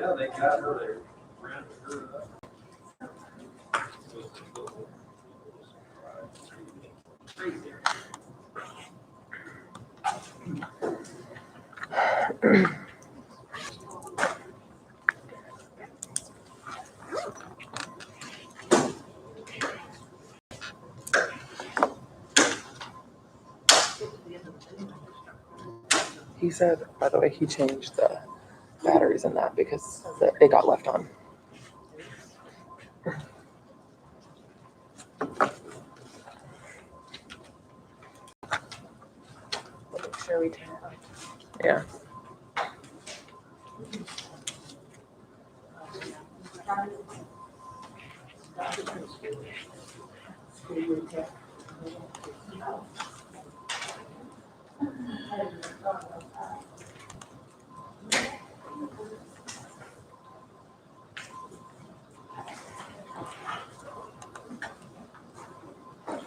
Yeah, they got her there. Rounded her up. He said, by the way, he changed the batteries in that because it got left on. Make sure we turn it on. Yeah.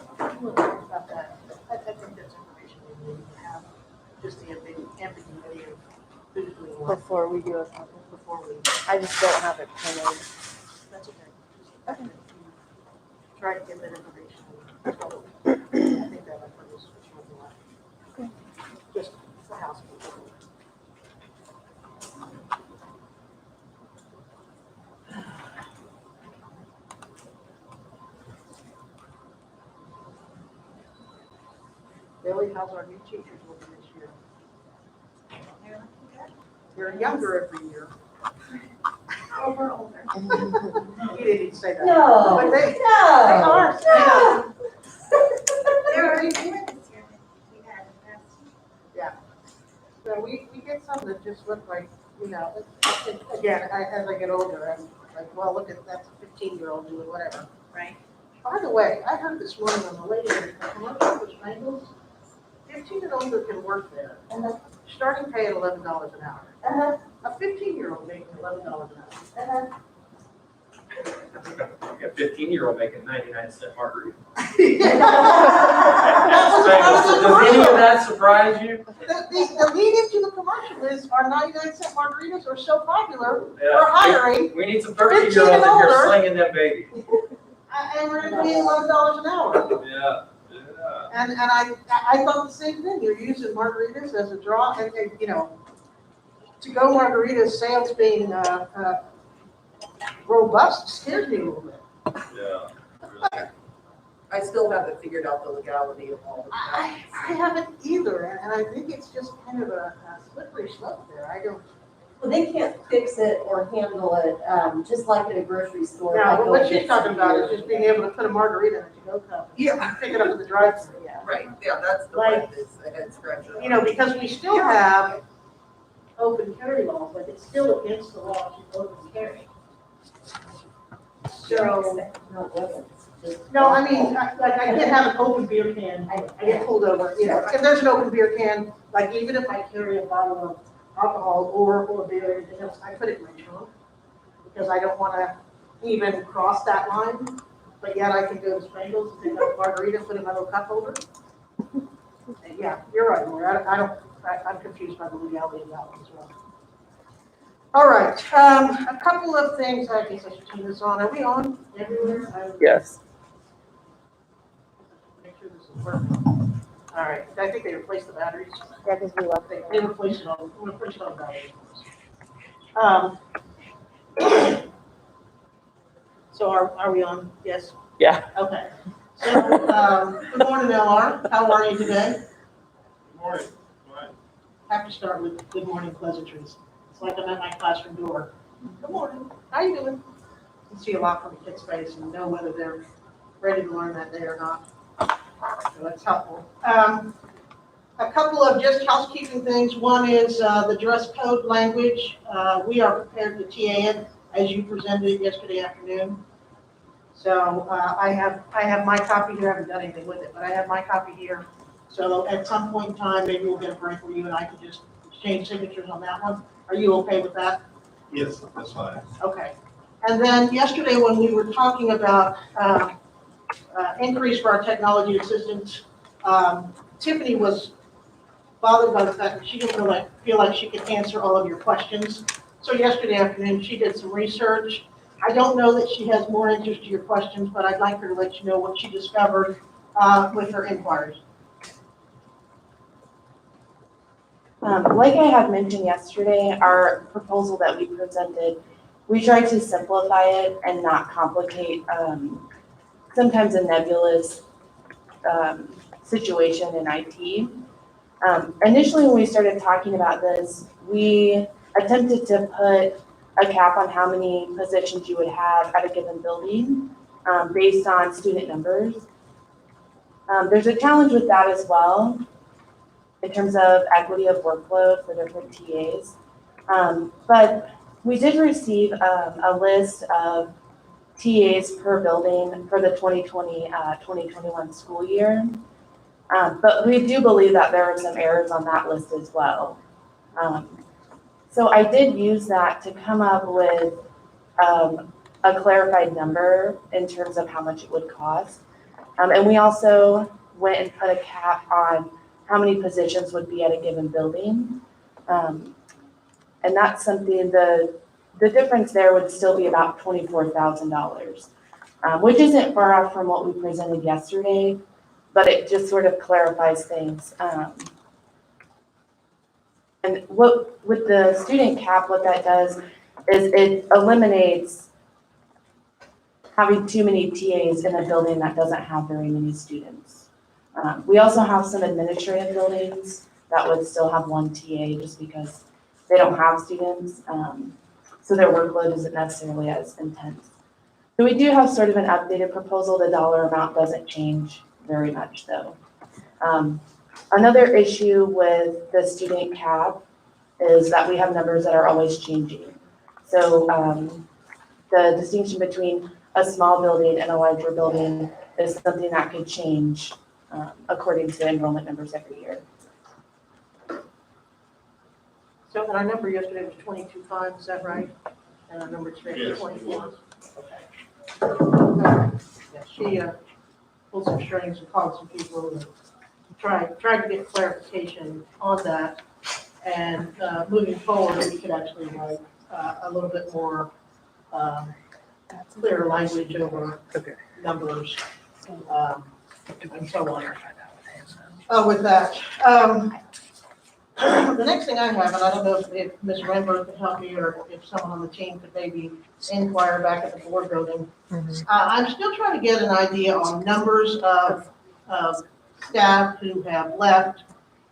About that. I think that's information we need to have, just the ambiguity of who's doing what Before we do it. before we, I just don't have it printed. that's okay. Try to get that information. I think that might put us in a just for housekeeping. Billy, how's our new teachers looking this year? They're younger every year. Oh, we're older. You didn't say that. No, But they no, are. no. They're already doing this year. We had Yeah. So we get some that just look like, again, as I get older, I'm like, well, look at, that's a 15-year-old doing whatever. right. By the way, I heard this morning on the way to the commercial for Spangles, 15 and older can work there. Starting pay at $11 an hour. A 15-year-old making $11 an hour. A 15-year-old making 99-cent margarita. That's Does any of that surprise you? The lead into the commercial is our 99-cent margaritas are so popular, Yeah. we're hiring, We need some 13-year-olds in here older. slinging that baby. and we're gonna pay $11 an hour. Yeah. And I thought the same thing, you're using margaritas as a draw, and to-go margaritas sales being, robust scares me a little bit. Yeah. I still haven't figured out the legality of all of that. I haven't either, and I think it's just kind of a slippery slope there, I don't. Well, they can't fix it or handle it, just like at a grocery store. Yeah, I but go what and she's get talking some about beer. is just being able to put a margarita in a to-go cup. Yeah. Pick it up at the drive-thru, yeah. Right, yeah, that's the Like- one that's a head scratcher. Because we still have open carry laws, but it's still against the law to open carry. So, No, it wasn't. Just- no, I mean, I can't have an open beer can, I get pulled over, if there's an open beer can, like even if I carry a bottle of alcohol or beer or anything else, I put it in my trunk, because I don't wanna even cross that line, but yet I can go to Spangles and pick up a margarita, put it in my little cup holder. And yeah, you're right, Lori, I'm confused by the legality of that one as well. All right, a couple of things, I guess I should turn this on, are we on everywhere? Yes. Make sure this is working. All right, I think they replaced the batteries. Yeah, because we left it. They replaced it all, we replaced all the batteries. So are we on? Yes? Yeah. Okay. So, good morning, LR. How are you today? Good morning. Have to start with good morning pleasantries. It's like I'm at my classroom door. Good morning. How you doing? You can see a lot from the kids' face and know whether they're ready to learn that day or not. So that's helpful. A couple of just housekeeping things. One is the dress code language. We are prepared to TA it as you presented it yesterday afternoon. So I have my copy here. I haven't done anything with it, but I have my copy here. So at some point in time, maybe we'll get a break where you and I can just exchange signatures on that one. Are you okay with that? Yes, that's fine. Okay. And then yesterday when we were talking about increase for our technology assistants, Tiffany was bothered by the fact that she didn't feel like she could answer all of your questions. So yesterday afternoon, she did some research. I don't know that she has more interest to your questions, but I'd like her to let you know what she discovered with her inquiries. Like I had mentioned yesterday, our proposal that we presented, we tried to simplify it and not complicate sometimes a nebulous situation in IT. Initially, when we started talking about this, we attempted to put a cap on how many positions you would have at a given building based on student numbers. There's a challenge with that as well in terms of equity of workload for different TAs. But we did receive a list of TAs per building for the 2020-2021 school year. But we do believe that there are some errors on that list as well. So I did use that to come up with a clarified number in terms of how much it would cost. And we also went and put a cap on how many positions would be at a given building. And that's something, the difference there would still be about $24,000, which isn't far off from what we presented yesterday, but it just sort of clarifies things. And with the student cap, what that does is it eliminates having too many TAs in a building that doesn't have very many students. We also have some administrative buildings that would still have one TA just because they don't have students. So their workload isn't necessarily as intense. So we do have sort of an updated proposal. The dollar amount doesn't change very much though. Another issue with the student cap is that we have numbers that are always changing. So the distinction between a small building and a larger building is something that could change according to enrollment numbers every year. So our number yesterday was 22.5, is that right? And our number today is Yes, it 24. was. Okay. Yeah, she pulled some strings and called some people and tried to get clarification on that. And moving forward, we could actually write a little bit more clear language over numbers and so on. With that, the next thing I have, and I don't know if Ms. Renberg could help me or if someone on the team could maybe inquire back at the board building. I'm still trying to get an idea on numbers of staff who have left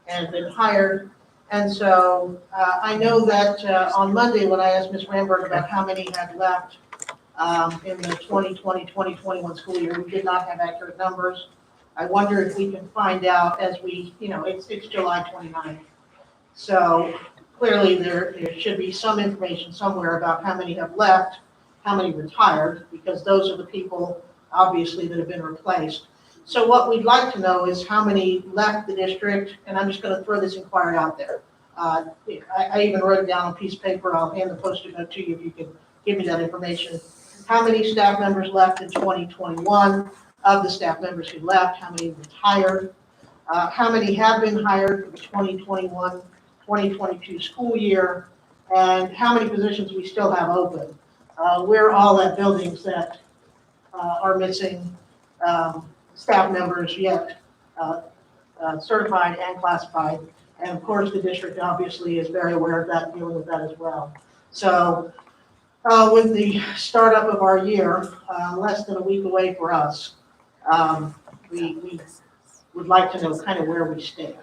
and been hired. And so I know that on Monday, when I asked Ms. Renberg about how many had left in the 2020-2021 school year, we did not have accurate numbers. I wonder if we can find out as we, it's July 29th. So clearly there should be some information somewhere about how many have left, how many retired, because those are the people obviously that have been replaced. So what we'd like to know is how many left the district, and I'm just going to throw this inquiry out there. I even wrote it down on a piece of paper. I'll hand the Post-it note to you if you can give me that information. How many staff members left in 2021? Of the staff members who left, how many retired? How many have been hired for the 2021-2022 school year? And how many positions we still have open? We're all at buildings that are missing staff members yet, certified and classified. And of course, the district obviously is very aware of that, dealing with that as well. So with the startup of our year, less than a week away for us, we would like to know kind of where we stand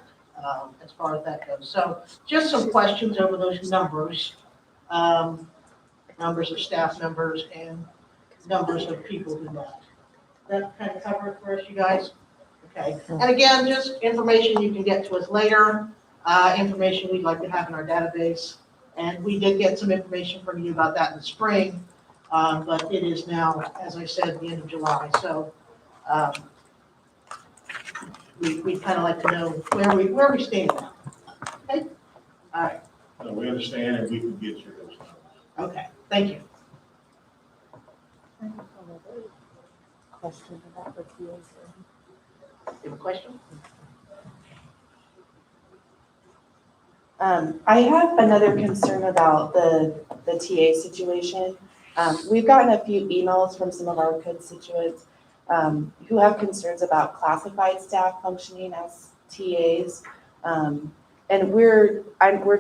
as far as that goes. So just some questions over those numbers, numbers of staff members and numbers of people who left. That kind of cover it for us, you guys? Okay. And again, just information you can get to us later, information we'd like to have in our database. And we did get some information from you about that in the spring, but it is now, as I said, the end of July. So we'd kind of like to know where we stand now. Okay? All right. So we understand and we can get you those numbers. Okay. Thank you. Question about the TAs. You have a question? I have another concern about the TA situation. We've gotten a few emails from some of our constituents who have concerns about classified staff functioning as TAs. And we're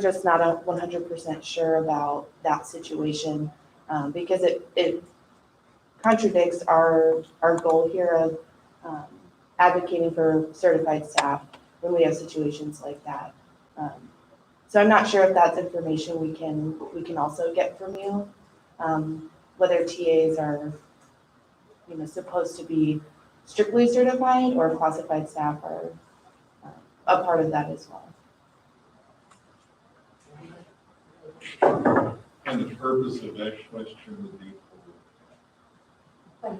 just not 100% sure about that situation because it contradicts our goal here of advocating for certified staff when we have situations like that. So I'm not sure if that's information we can also get from you, whether TAs are, supposed to be strictly certified or classified staff are a part of that as well. And the purpose of that question would be for.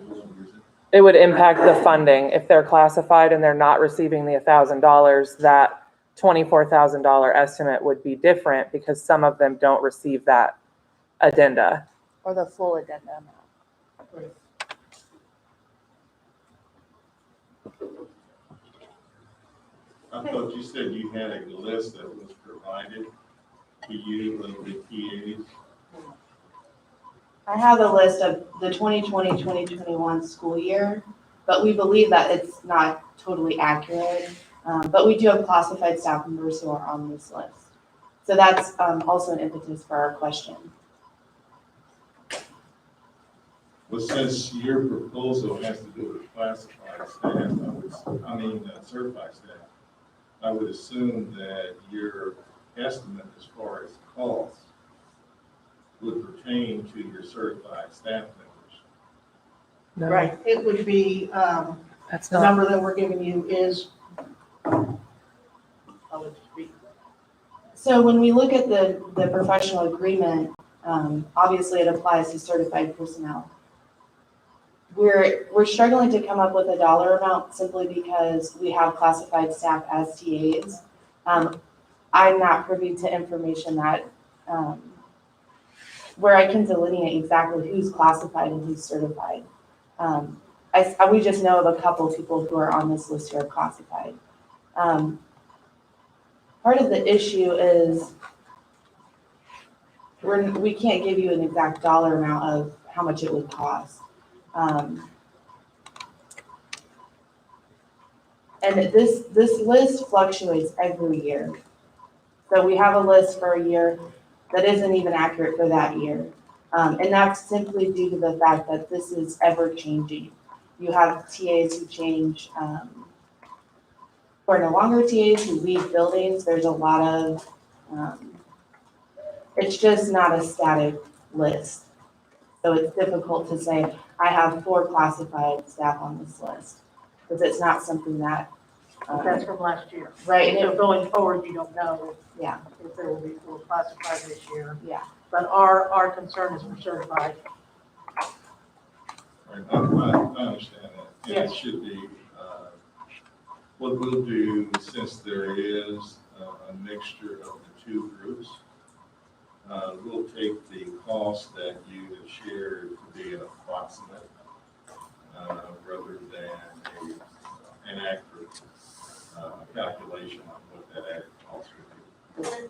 It would impact the funding. If they're classified and they're not receiving the $1,000, that $24,000 estimate would be different because some of them don't receive that addenda. Or the full addenda amount. I thought you said you had a list that was provided to you of the TAs. I have a list of the 2020-2021 school year, but we believe that it's not totally accurate. But we do have classified staff members who are on this list. So that's also an impetus for our question. Well, since your proposal has to do with classified staff, certified staff, I would assume that your estimate as far as costs would pertain to your certified staff members. No, Right, it would be, that's the not. number that we're giving you is, I would speak. So when we look at the professional agreement, obviously it applies to certified personnel. We're struggling to come up with a dollar amount simply because we have classified staff as TAs. I'm not privy to information that where I can delineate exactly who's classified and who's certified. We just know of a couple of people who are on this list who are classified. Part of the issue is we can't give you an exact dollar amount of how much it would cost. And this list fluctuates every year. So we have a list for a year that isn't even accurate for that year. And that's simply due to the fact that this is ever changing. You have TAs who change, who are no longer TAs, who leave buildings. There's a lot of, it's just not a static list. So it's difficult to say, I have 4 classified staff on this list, because it's not something that. That's from last year. Right, and So going forward, you don't know yeah, if there will be full classified this year. yeah. But our concern is for certified. Right, I understand that. And Yes. it should be, what we'll do, since there is a mixture of the two groups, we'll take the cost that you have shared to be an approximate, rather than an accurate calculation on what that added cost would be.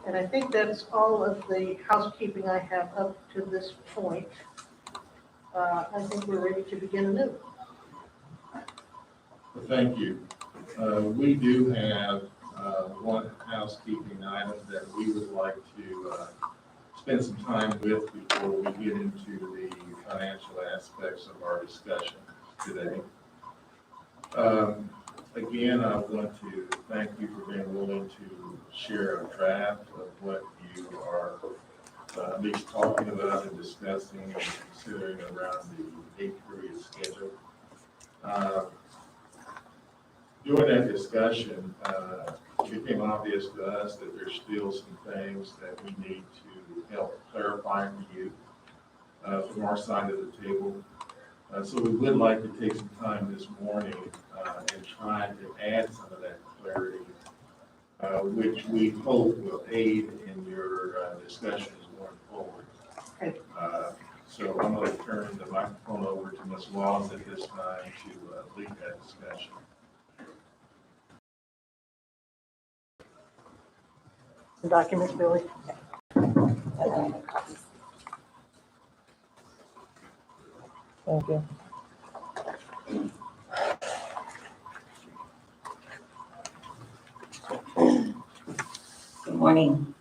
And I think that's all of the housekeeping I have up to this point. I think we're ready to begin anew. Well, thank you. We do have one housekeeping item that we would like to spend some time with before we get into the financial aspects of our discussion today. Again, I want to thank you for being willing to share a draft of what you are at least talking about and discussing and considering around the 8-period schedule. During that discussion, it became obvious to us that there's still some things that we need to help clarify for you from our side of the table. So we would like to take some time this morning and try to add some of that clarity, which we hope will aid in your discussions going forward. Okay. So I'm going to turn the microphone over to Ms. Wallace at this time to lead that discussion. Documents, Billy. Thank you. Good morning.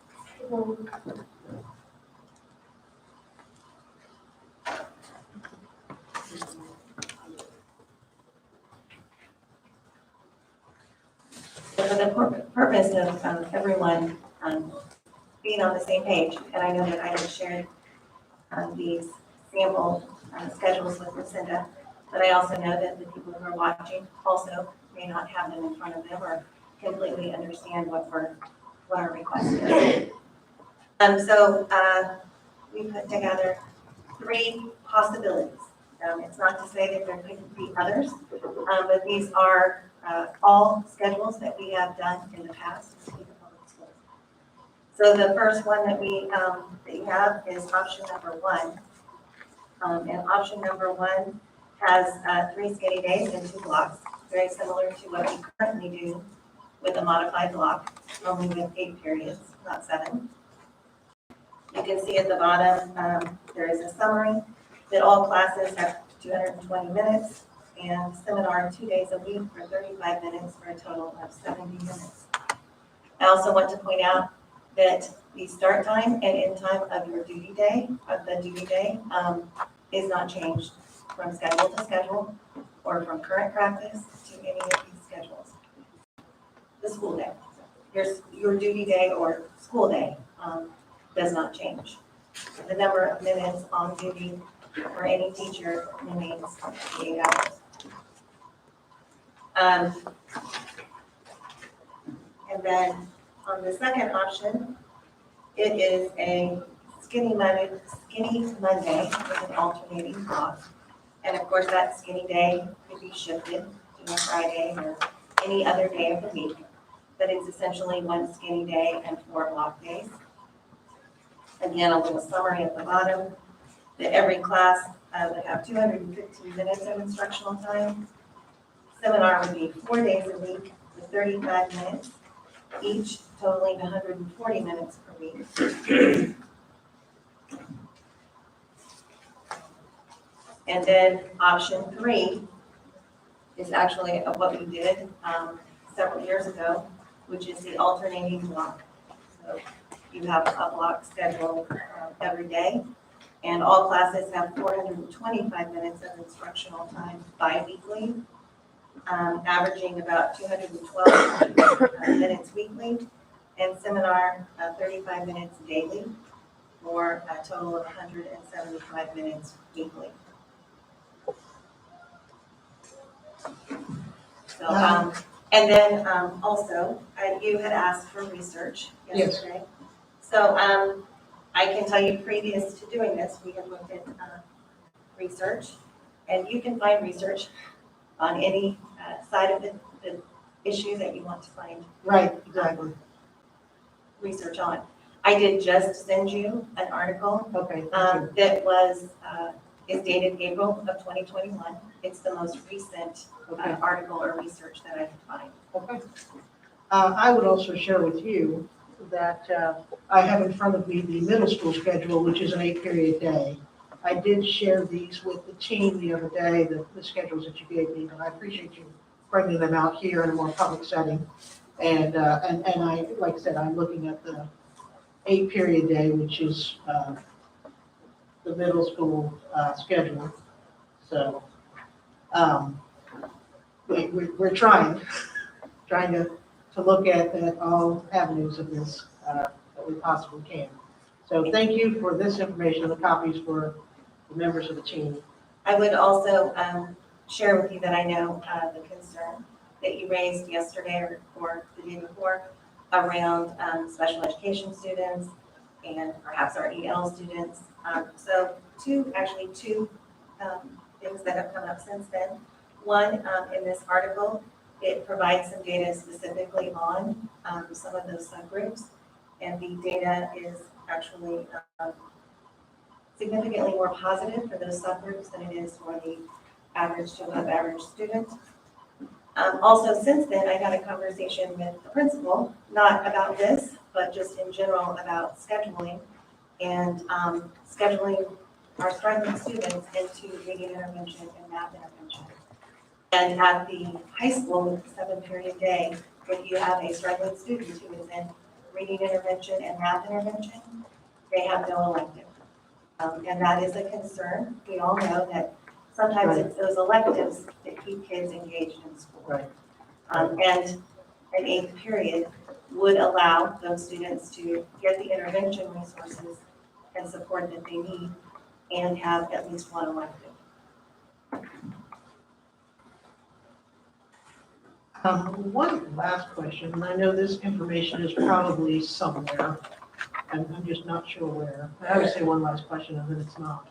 So for the purpose of everyone being on the same page, and I know that I have shared these sample schedules with Lucinda, but I also know that the people who are watching also may not have them in front of them or completely understand what our request is. So we put together 3 possibilities. It's not to say that there couldn't be others, but these are all schedules that we have done in the past in State Public Schools. So the first one that we have is option number 1. And option number 1 has 3 skinny days and 2 blocks, very similar to what we currently do with a modified block, only with 8 periods, not 7. You can see at the bottom, there is a summary that all classes have 220 minutes and seminar 2 days a week for 35 minutes for a total of 70 minutes. I also want to point out that the start time and end time of your duty day, is not changed from schedule to schedule or from current practice to any of these schedules. The school day, your duty day or school day does not change. The number of minutes on duty for any teacher remains 8 hours. And then on the second option, it is a skinny Monday with an alternating block. And of course, that skinny day could be shifted to a Friday or any other day of the week. But it's essentially 1 skinny day and 4 block days. Again, a little summary at the bottom, that every class would have 215 minutes of instructional time. Seminar would be 4 days a week with 35 minutes, each totaling 140 minutes per week. And then option 3 is actually what we did several years ago, which is the alternating block. So you have a block schedule every day, and all classes have 425 minutes of instructional time bi-weekly, averaging about 212 minutes weekly, and seminar 35 minutes daily, for a total of 175 minutes weekly. So, and then also, you had asked for research yesterday. So I can tell you previous to doing this, we have looked at research, and you can find research on any side of the issue that you want to find. Right, exactly. Research on. I did just send you an article Okay. that was is dated April of 2021. It's the most recent article or research that I could find. Okay. I would also share with you that I have in front of me the middle school schedule, which is an 8-period day. I did share these with the team the other day, the schedules that you gave me, and I appreciate you bringing them out here in a more public setting. And I, like I said, I'm looking at the 8-period day, which is the middle school schedule. So we're trying to look at all avenues of this that we possibly can. So thank you for this information, the copies for the members of the team. I would also share with you that I know the concern that you raised yesterday or the day before around special education students and perhaps our EL students. So two things that have come up since then. One, in this article, it provides some data specifically on some of those subgroups, and the data is actually significantly more positive for those subgroups than it is for the average to above average student. Also, since then, I had a conversation with the principal, not about this, but just in general about scheduling and scheduling our struggling students into reading intervention and math intervention. And at the high school, with the 7-period day, when you have a struggling student who is in reading intervention and math intervention, they have no elective. And that is a concern. We all know that sometimes it's those electives that keep kids engaged in school. Right. And an 8th period would allow those students to get the intervention resources and support that they need and have at least one elective. One last question, and I know this information is probably somewhere, and I'm just not sure where. I always say one last question and then it's not.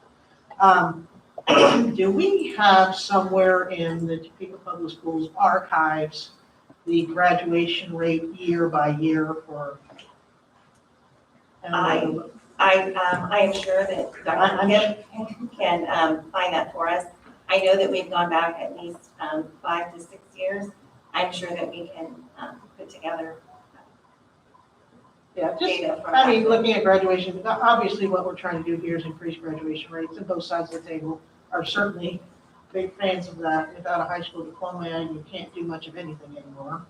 Do we have somewhere in the Topeka Public Schools archives the graduation rate year by year for? I am sure that Dr. Gibb can find that for us. I know that we've gone back at least 5 to 6 years. I'm sure that we can put together Yeah, just, data from I mean, that. looking at graduation, obviously what we're trying to do here is increase graduation rates, and both sides of the table are certainly big fans of that. Without a high school diploma, you can't do much of anything anymore.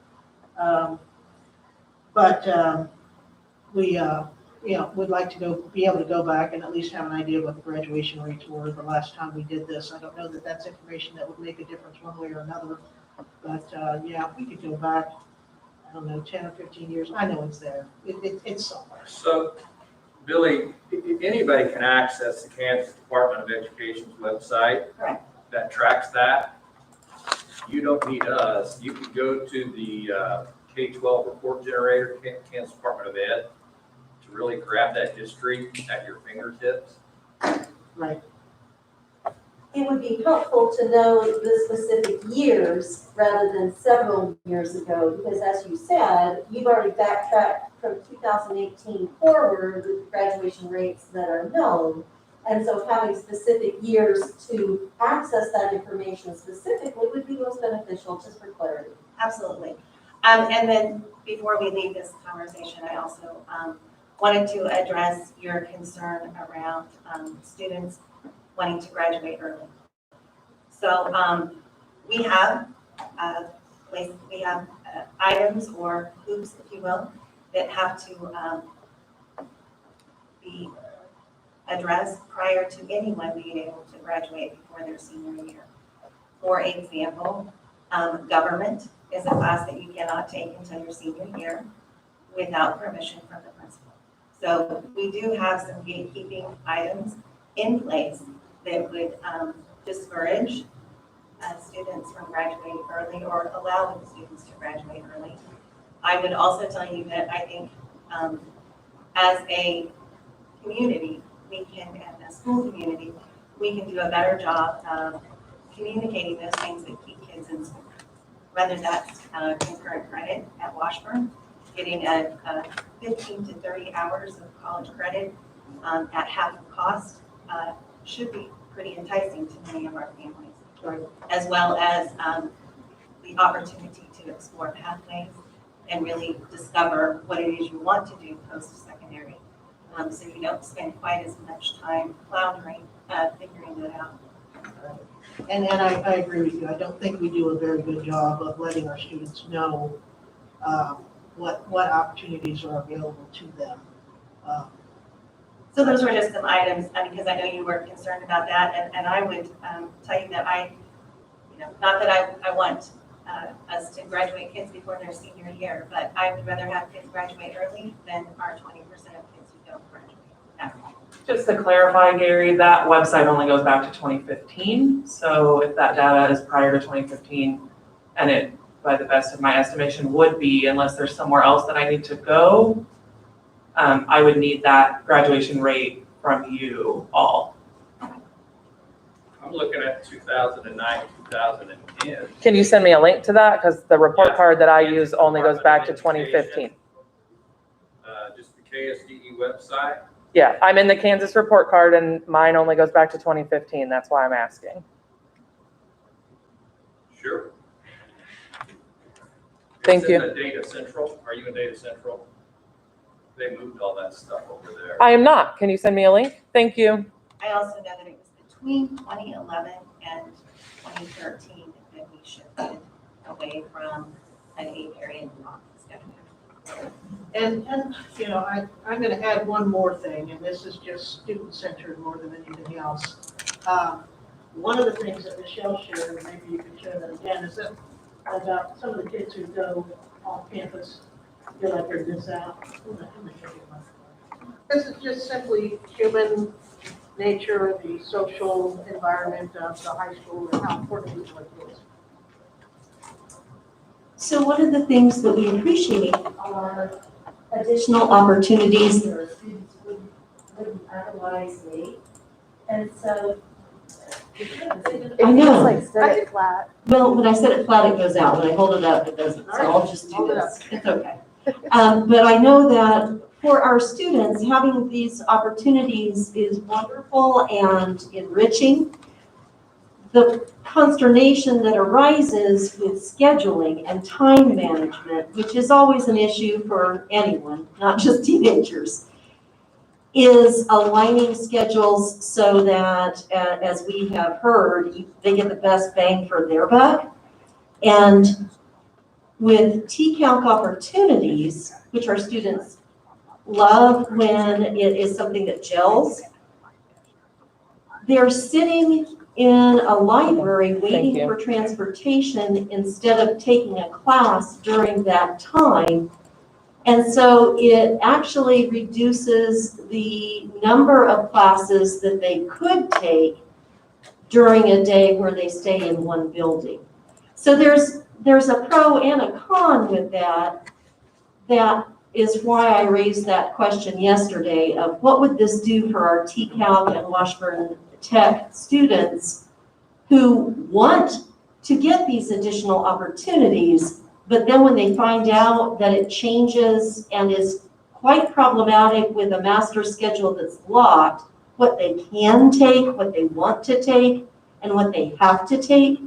We, would like to be able to go back and at least have an idea of what the graduation rates were the last time we did this. I don't know that that's information that would make a difference one way or another, but, yeah, if we could go back, I don't know, 10 or 15 years, I know it's there. It's somewhere. So, Billy, anybody can access the Kansas Department of Education's website. Correct. That tracks that. You don't need us. You can go to the K-12 report generator, Kansas Department of Ed, to really grab that history at your fingertips. Right. It would be helpful to know the specific years rather than several years ago, because as you said, you've already backtracked from 2018 forward with graduation rates that are known. And so having specific years to access that information specifically would be most beneficial, just for clarity. Absolutely. And then before we leave this conversation, I also wanted to address your concern around students wanting to graduate early. So we have items or hoops, if you will, that have to be addressed prior to anyone being able to graduate before their senior year. For example, government is a class that you cannot take until your senior year without permission from the principal. So we do have some gatekeeping items in place that would discourage students from graduating early or allowing students to graduate early. I would also tell you that I think as a community, we can, and a school community, we can do a better job of communicating those things that keep kids in school. Whether that's concurrent credit at Washburn, getting a 15 to 30 hours of college credit at half the cost should be pretty enticing to many of our families, Right. as well as the opportunity to explore pathways and really discover what it is you want to do post-secondary. So you don't spend quite as much time floundering, figuring that out. And I agree with you. I don't think we do a very good job of letting our students know what opportunities are available to them. So those were just some items, because I know you were concerned about that, and I would tell you that not that I want us to graduate kids before their senior year, but I would rather have kids graduate early than our 20% of kids who don't graduate. Just to clarify, Gary, that website only goes back to 2015. So if that data is prior to 2015, and it, by the best of my estimation, would be, unless there's somewhere else that I need to go, I would need that graduation rate from you all. I'm looking at 2009, 2010. Can you send me a link to that? Because the report Yeah. card that I use only goes back to 2015. Just the KSDE website. Yeah, I'm in the Kansas report card and mine only goes back to 2015. That's why I'm asking. Sure. Thank It's in you. the data central. Are you in data central? They moved all that stuff over there. I am not. Can you send me a link? Thank you. I also know that it was between 2011 and 2013 that we shifted away from an 8-period block schedule. And, you know, I'm gonna add one more thing, and this is just student-centered more than anything else. One of the things that Michelle shared, and maybe you can share that again, is that about some of the kids who go off campus, feel like they're missed out. This is just simply human nature, the social environment of the high school, and how important it is for kids. So one of the things that we appreciate are additional opportunities that our students wouldn't otherwise make. And so, If I you know. just like sit it flat. well, when I set it flat, it goes out. When I hold it up, it doesn't. So I'll just do Hold it this. It's okay. But I know that for our students, having these opportunities is wonderful and enriching. The consternation that arises with scheduling and time management, which is always an issue for anyone, not just teenagers, is aligning schedules so that, as we have heard, they get the best bang for their buck. And with TCALC opportunities, which our students love when it is something that gels, they're sitting in a library waiting you. for transportation instead of taking a class during that time. And so it actually reduces the number of classes that they could take during a day where they stay in one building. So there's a pro and a con with that. That is why I raised that question yesterday of what would this do for our TCALC and Washburn Tech students who want to get these additional opportunities, but then when they find out that it changes and is quite problematic with a master schedule that's locked, what they can take, what they want to take, and what they have to take,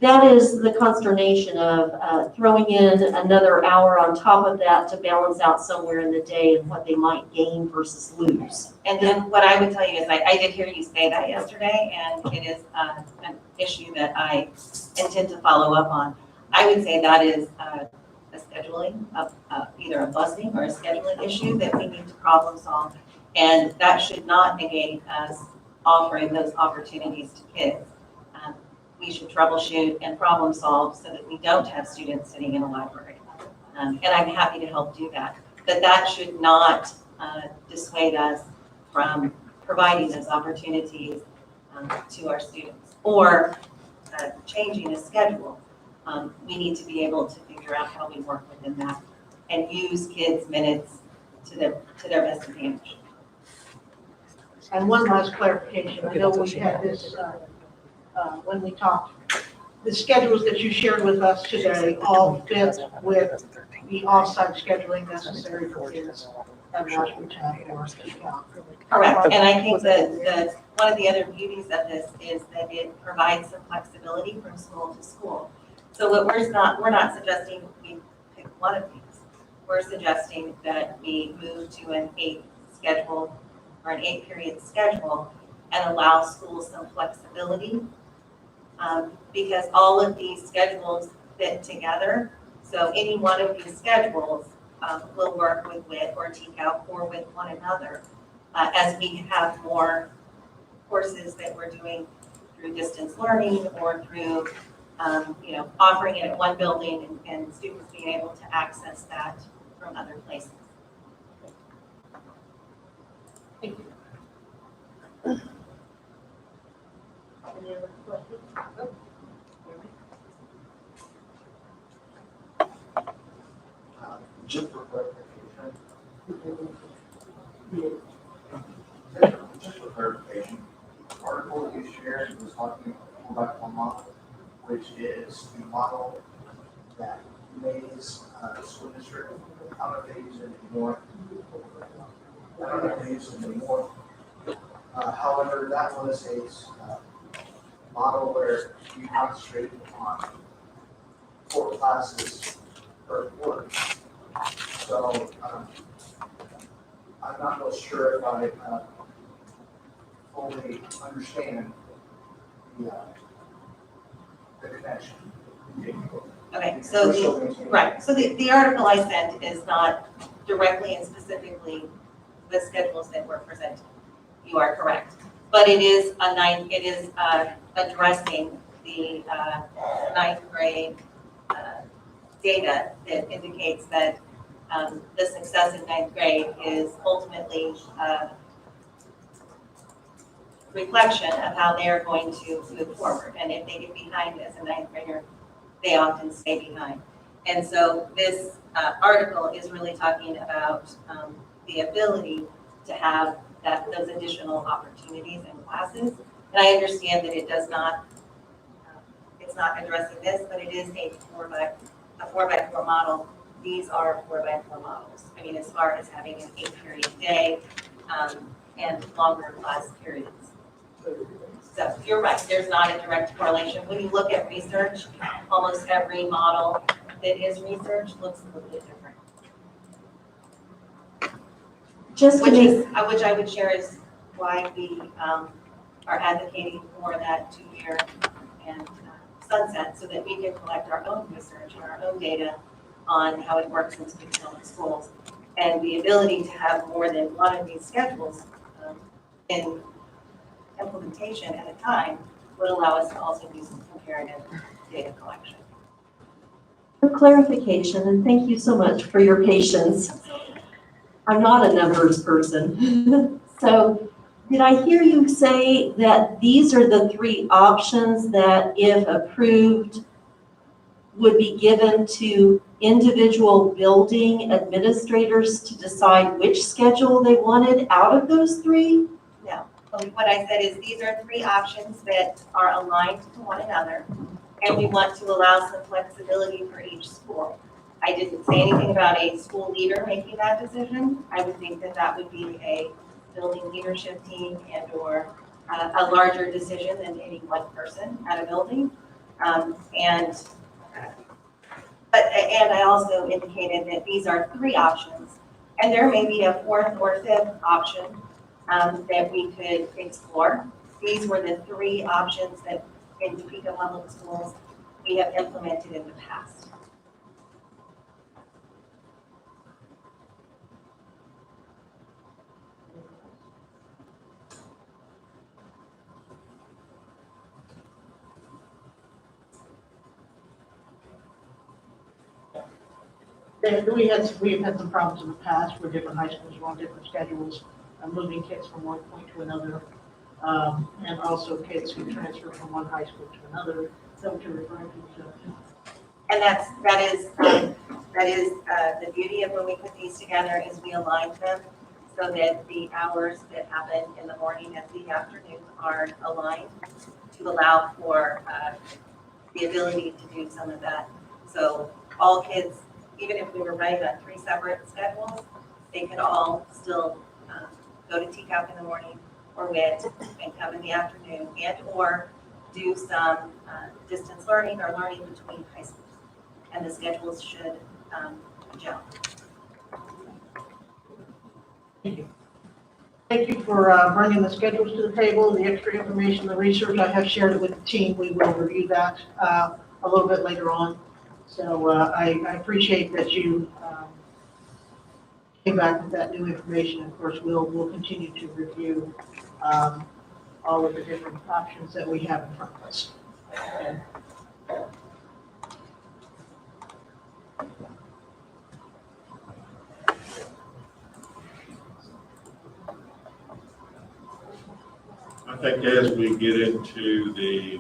that is the consternation of throwing in another hour on top of that to balance out somewhere in the day and what they might gain versus lose. And then what I would tell you is I did hear you say that yesterday, and it is an issue that I intend to follow up on. I would say that is a scheduling, either a busing or a scheduling issue that we need to problem solve. And that should not negate us offering those opportunities to kids. We should troubleshoot and problem solve so that we don't have students sitting in a library. And I'm happy to help do that. But that should not dissuade us from providing those opportunities to our students or changing a schedule. We need to be able to figure out how we work within that and use kids' minutes to their best advantage. And one last clarification, I know we had this, when we talked, the schedules that you shared with us today all fit with the off-site scheduling necessary for kids at Washburn Tech or TCALC. Correct, and I think that one of the other beauties of this is that it provides some flexibility from school to school. So what we're not suggesting we pick one of these. We're suggesting that we move to an 8 period schedule and allow schools some flexibility. Because all of these schedules fit together. So any one of these schedules will work with WIT or TCALC or with one another as we have more courses that we're doing through distance learning or through, offering it at one building and students being able to access that from other places. Thank you. Any other questions? Just for clarification. Just for clarification, the article that you shared was talking about one model, which is the model that May's school district, I don't know if they use it anymore. I don't know if they use them anymore. However, that was a model where you concentrate on 4 classes per quarter. So I'm not real sure if I fully understand the connection. Okay, so right, so the article I sent is not directly and specifically the schedules that were presented. You are correct. But it is addressing the ninth grade data that indicates that the success in ninth grade is ultimately a reflection of how they are going to move forward. And if they get behind as a ninth grader, they often stay behind. And so this article is really talking about the ability to have those additional opportunities in classes. And I understand that it does not, it's not addressing this, but it is a 4x4 model. These are 4x4 models. I mean, as far as having an 8-period day and longer class periods. So you're right, there's not a direct correlation. When you look at research, almost every model that is researched looks a little bit different. Which I would share is why we are advocating for that 2-year and sunset, so that we can collect our own research and our own data on how it works in specific schools. And the ability to have more than one of these schedules in implementation at a time would allow us to also do some comparative data collection. For clarification, and thank you so much for your patience. I'm not a numbers person. So did I hear you say that these are the 3 options that, if approved, would be given to individual building administrators to decide which schedule they wanted out of those 3? No, but what I said is these are 3 options that are aligned to one another, and we want to allow some flexibility for each school. I didn't say anything about a school leader making that decision. I would think that that would be a building leadership team and or a larger decision than any one person at a building. And I also indicated that these are 3 options, and there may be a 4th or 5th option that we could explore. These were the 3 options that in Topeka Public Schools we have implemented in the past. We've had some problems in the past where different high schools were on different schedules, moving kids from one point to another, and also kids who transfer from one high school to another. So what you're referring to. And that is the beauty of when we put these together is we align them so that the hours that happen in the morning and the afternoon are aligned to allow for the ability to do some of that. So all kids, even if we were running on 3 separate schedules, they could all still go to TCAP in the morning or WIT and come in the afternoon, and or do some distance learning or learning between high schools. And the schedules should gel. Thank you. Thank you for bringing the schedules to the table, the extra information, the research. I have shared it with the team. We will review that a little bit later on. So I appreciate that you came back with that new information. Of course, we'll continue to review all of the different options that we have in front of us. Okay. I think as we get into the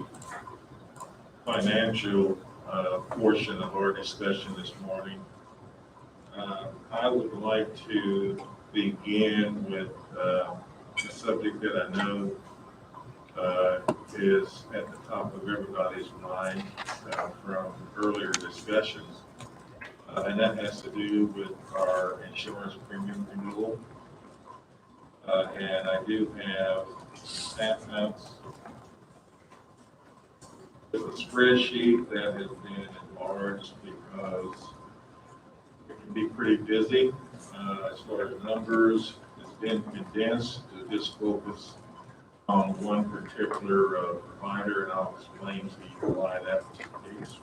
financial portion of our discussion this morning, I would like to begin with a subject that I know is at the top of everybody's mind from earlier discussions, and that has to do with our insurance premium renewal. And I do have staff notes with a spreadsheet that has been enlarged because it can be pretty busy. As far as numbers, it's been condensed to just focus on one particular provider, and I'll explain to you why that's the case.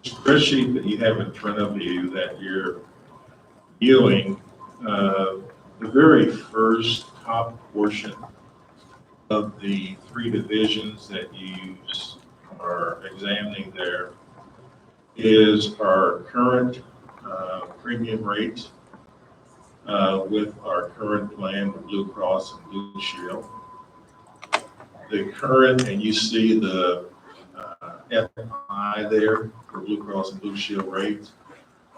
Spreadsheet that you have in front of you that you're viewing, the very first top portion of the three divisions that you are examining there is our current premium rate with our current plan with Blue Cross and Blue Shield. The current, and you see the FI there for Blue Cross and Blue Shield rates.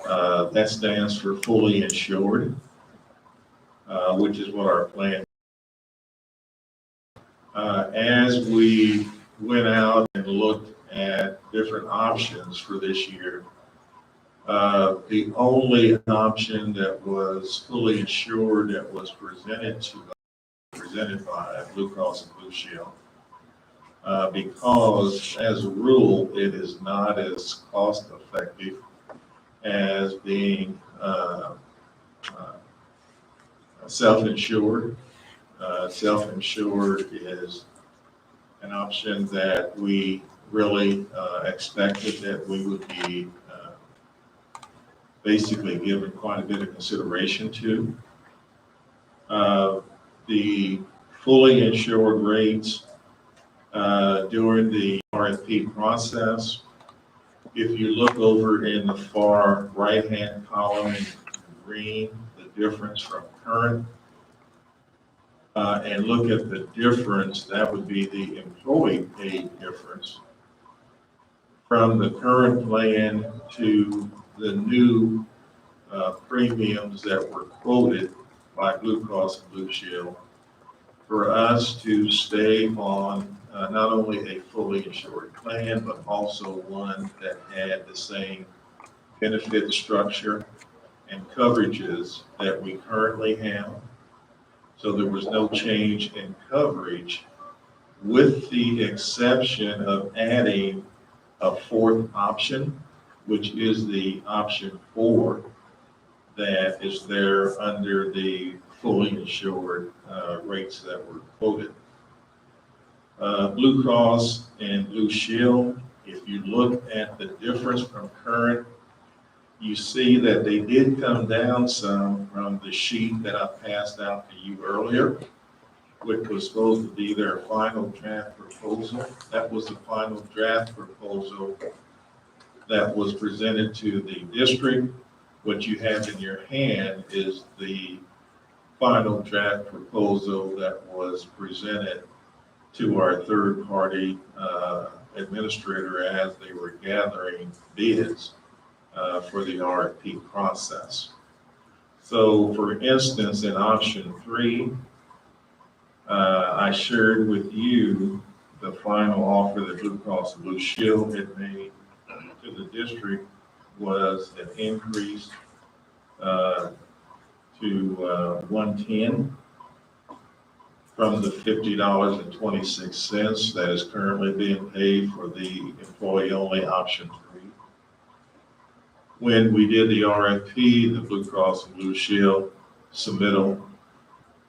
That stands for fully insured, which is what our plan. As we went out and looked at different options for this year, the only option that was fully insured that was presented by Blue Cross and Blue Shield, because as a rule, it is not as cost effective as being self-insured. Self-insured is an option that we really expected that we would be basically given quite a bit of consideration to. The fully insured rates during the RFP process, if you look over in the far right-hand column in green, the difference from current, and look at the difference, that would be the employee paid difference from the current plan to the new premiums that were quoted by Blue Cross and Blue Shield. For us to stay on not only a fully insured plan, but also one that had the same benefit structure and coverages that we currently have. So there was no change in coverage, with the exception of adding a fourth option, which is the option 4 that is there under the fully insured rates that were quoted. Blue Cross and Blue Shield, if you look at the difference from current, you see that they did come down some from the sheet that I passed out to you earlier, which was supposed to be their final draft proposal. That was the final draft proposal that was presented to the district. What you have in your hand is the final draft proposal that was presented to our third-party administrator as they were gathering bids for the RFP process. So for instance, in option 3, I shared with you the final offer that Blue Cross and Blue Shield had made to the district was an increase to $110 from the $50.26 that is currently being paid for the employee-only option 3. When we did the RFP, the Blue Cross and Blue Shield submittal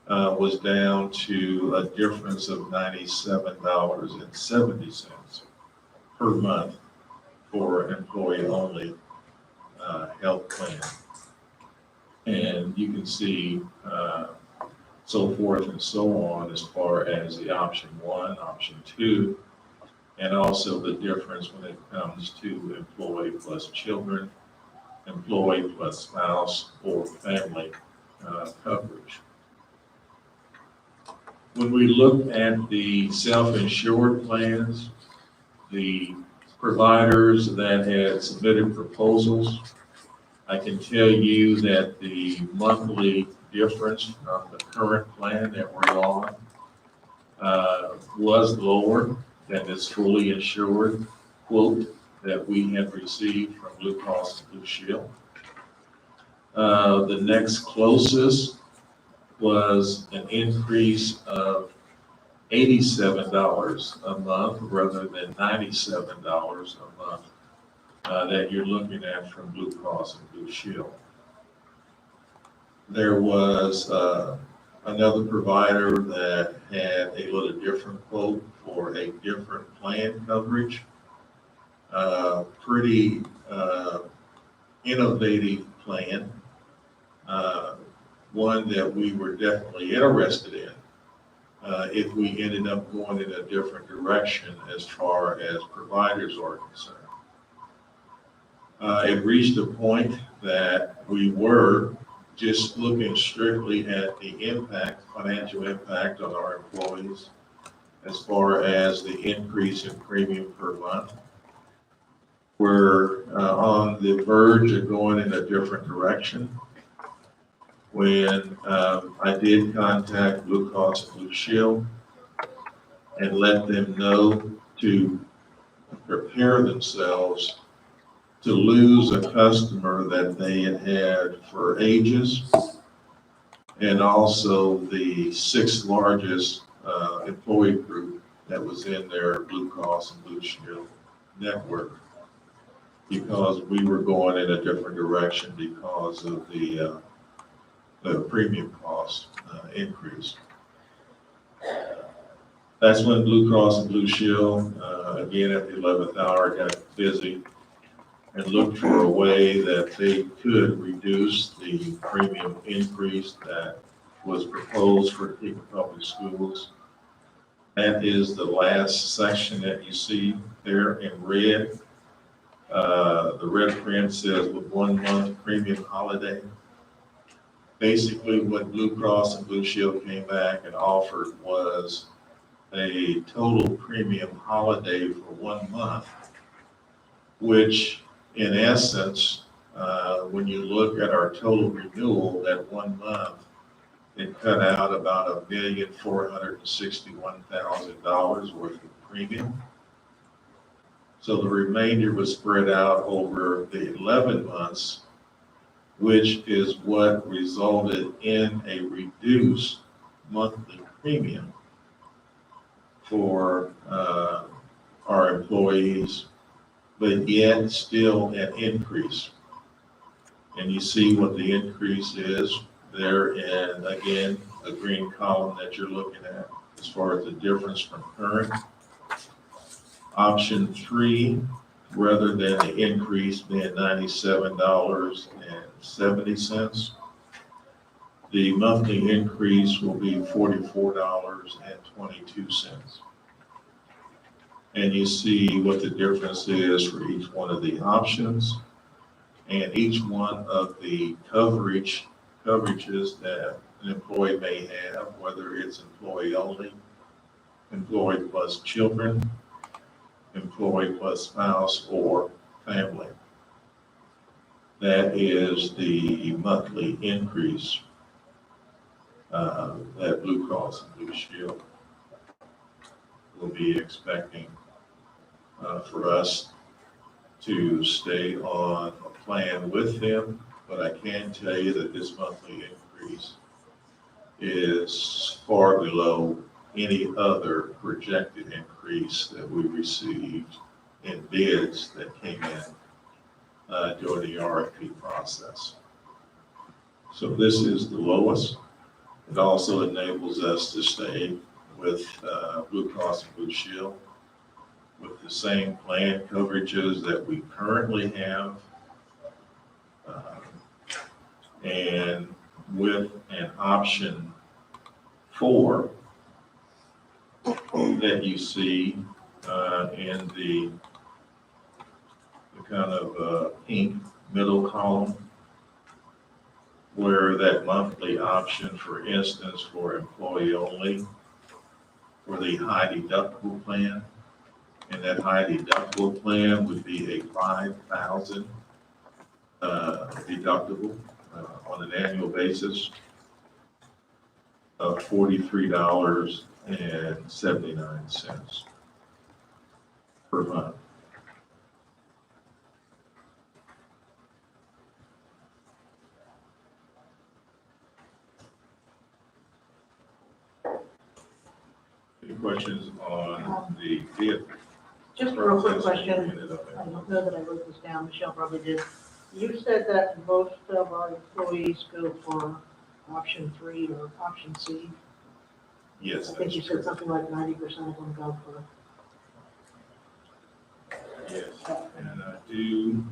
was down to a difference of $97.70 per month for employee-only health plan. And you can see so forth and so on as far as the option 1, option 2, and also the difference when it comes to employee plus children, employee plus spouse, or family coverage. When we look at the self-insured plans, the providers that had submitted proposals, I can tell you that the monthly difference from the current plan that we're on was lower than this fully insured quote that we had received from Blue Cross and Blue Shield. The next closest was an increase of $87 a month rather than $97 a month that you're looking at from Blue Cross and Blue Shield. There was another provider that had a little different quote for a different plan coverage. Pretty innovative plan, one that we were definitely interested in if we ended up going in a different direction as far as providers are concerned. It reached a point that we were just looking strictly at the impact, financial impact on our employees as far as the increase in premium per month. We're on the verge of going in a different direction. When I did contact Blue Cross and Blue Shield and let them know to prepare themselves to lose a customer that they had had for ages, and also the 6th largest employee group that was in their Blue Cross and Blue Shield network, because we were going in a different direction because of the premium cost increase. That's when Blue Cross and Blue Shield, again at the 11th hour, got busy and looked for a way that they could reduce the premium increase that was proposed for Topeka Public Schools. That is the last section that you see there in red. The red print says with 1 month premium holiday. Basically what Blue Cross and Blue Shield came back and offered was a total premium holiday for 1 month, which in essence, when you look at our total renewal, that 1 month, it cut out about $1,461,000 worth of premium. So the remainder was spread out over the 11 months, which is what resulted in a reduced monthly premium for our employees, but yet still an increase. And you see what the increase is there, and again, a green column that you're looking at as far as the difference from current. Option 3, rather than the increase being $97.70, the monthly increase will be $44.22. And you see what the difference is for each one of the options and each one of the coverages that an employee may have, whether it's employee only, employee plus children, employee plus spouse, or family. That is the monthly increase that Blue Cross and Blue Shield will be expecting for us to stay on a plan with them. But I can tell you that this monthly increase is far below any other projected increase that we received in bids that came in during the RFP process. So this is the lowest It also enables us to stay with Blue Cross and Blue Shield with the same plan coverages that we currently have. And with an option 4 that you see in the kind of pink middle column, where that monthly option, for instance, for employee only, for the high deductible plan, and that high deductible plan would be a 5,000 deductible on an annual basis of $43.79 per month. Any questions on the vehicle? Just a real quick question. I don't know that I wrote this down, Michelle probably did. You said that most of our employees go for option 3 or option C. Yes. I think you said something like 90% of them go for. Yes, and I do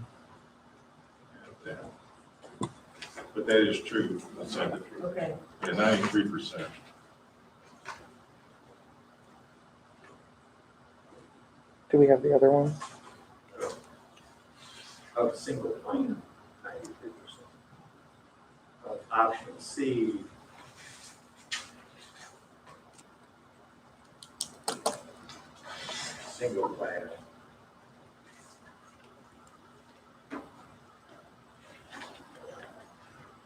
have that. But that is true. I'll send it through. Okay. Yeah, 93%. Do we have the other one? Of single plan, 93%. Of option C, single plan.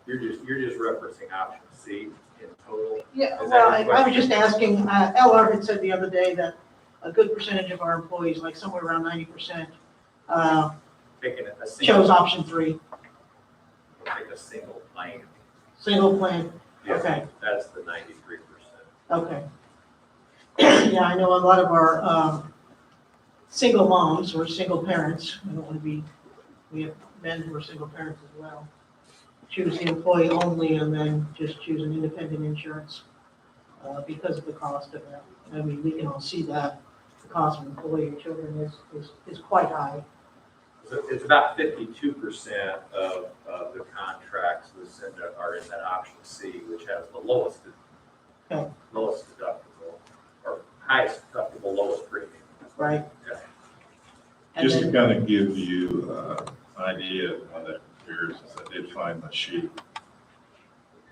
You're just referencing option C in total. Yeah, Is that well, your I was just asking, LR had said the other day that a good percentage of our employees, like somewhere around 90%, Picking a chose single, option 3, pick a single plan. single plan. Yes, Okay. that's the 93%. Okay. Yeah, I know a lot of our single moms or single parents, I don't want to be, we have men who are single parents as well, choose the employee only and then just choose an independent insurance because of the cost of that. I mean, we can all see that the cost of employee children is quite high. So it's about 52% of the contracts with Cinda are in that option C, which has the lowest deductible, or highest deductible, lowest premium. Right. Yeah. And Just to then, kind of give you an idea of how that compares, I did find my sheet.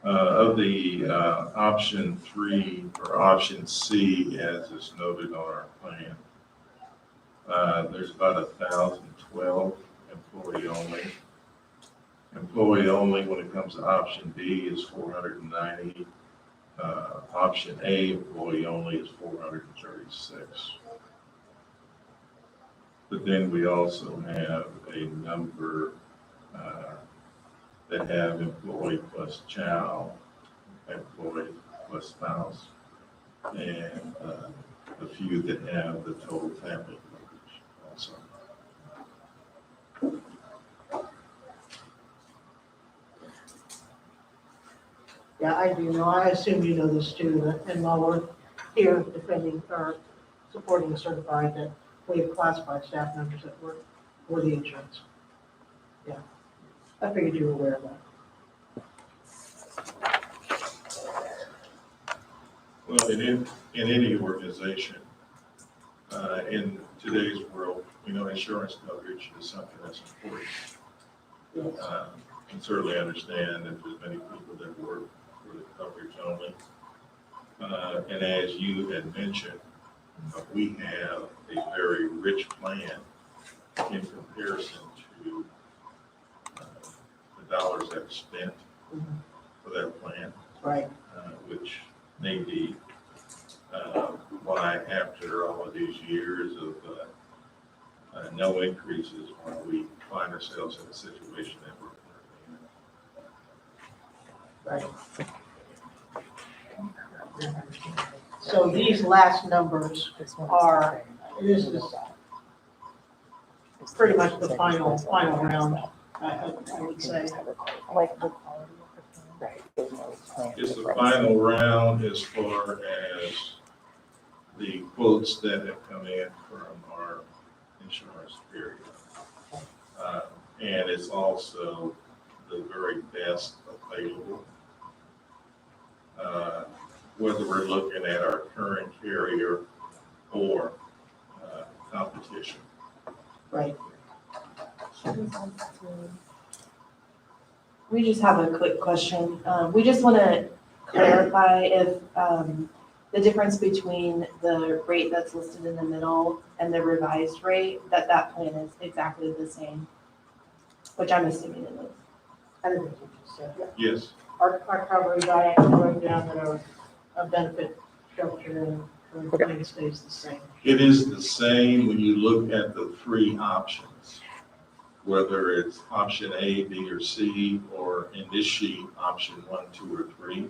Of the option 3 or option C, as is noted on our plan, there's about 1,012 employee only. Employee only, when it comes to option B, is 490. Option A, employee only, is 436. But then we also have a number that have employee plus child, employee plus spouse, and a few that have the total family coverage also. yeah, I do know, I assume you know this too, and while we're here defending or supporting the certified, that we have classified staff members that work for the insurance. Yeah, I figured you were aware of that. Well, in any organization, in today's world, insurance coverage is something that's important. Yes. Can certainly understand that there's many people that work for the coverage only. And as you had mentioned, we have a very rich plan in comparison to the dollars that are spent for that plan. Right. Which may be why after all of these years of no increases, why we find ourselves in a situation that we're Right. So these last numbers are, this is pretty much the final round, I would say. I like the quality of the plan. Right. There's no plan It's the difference. final round as far as the quotes that have come in from our insurance carrier. And it's also the very best available. Whether we're looking at our current carrier or competition. Right. We just have a quick question. We just want to clarify if the difference between the rate that's listed in the middle and the revised rate, that plan is exactly the same, which I'm assuming it is. I didn't think you just said. Yes, Our coverage, I actually wrote down that our benefit structure and the plan stays the same. it is the same when you look at the three options, whether it's option A, B, or C, or in this sheet, option 1, 2, or 3.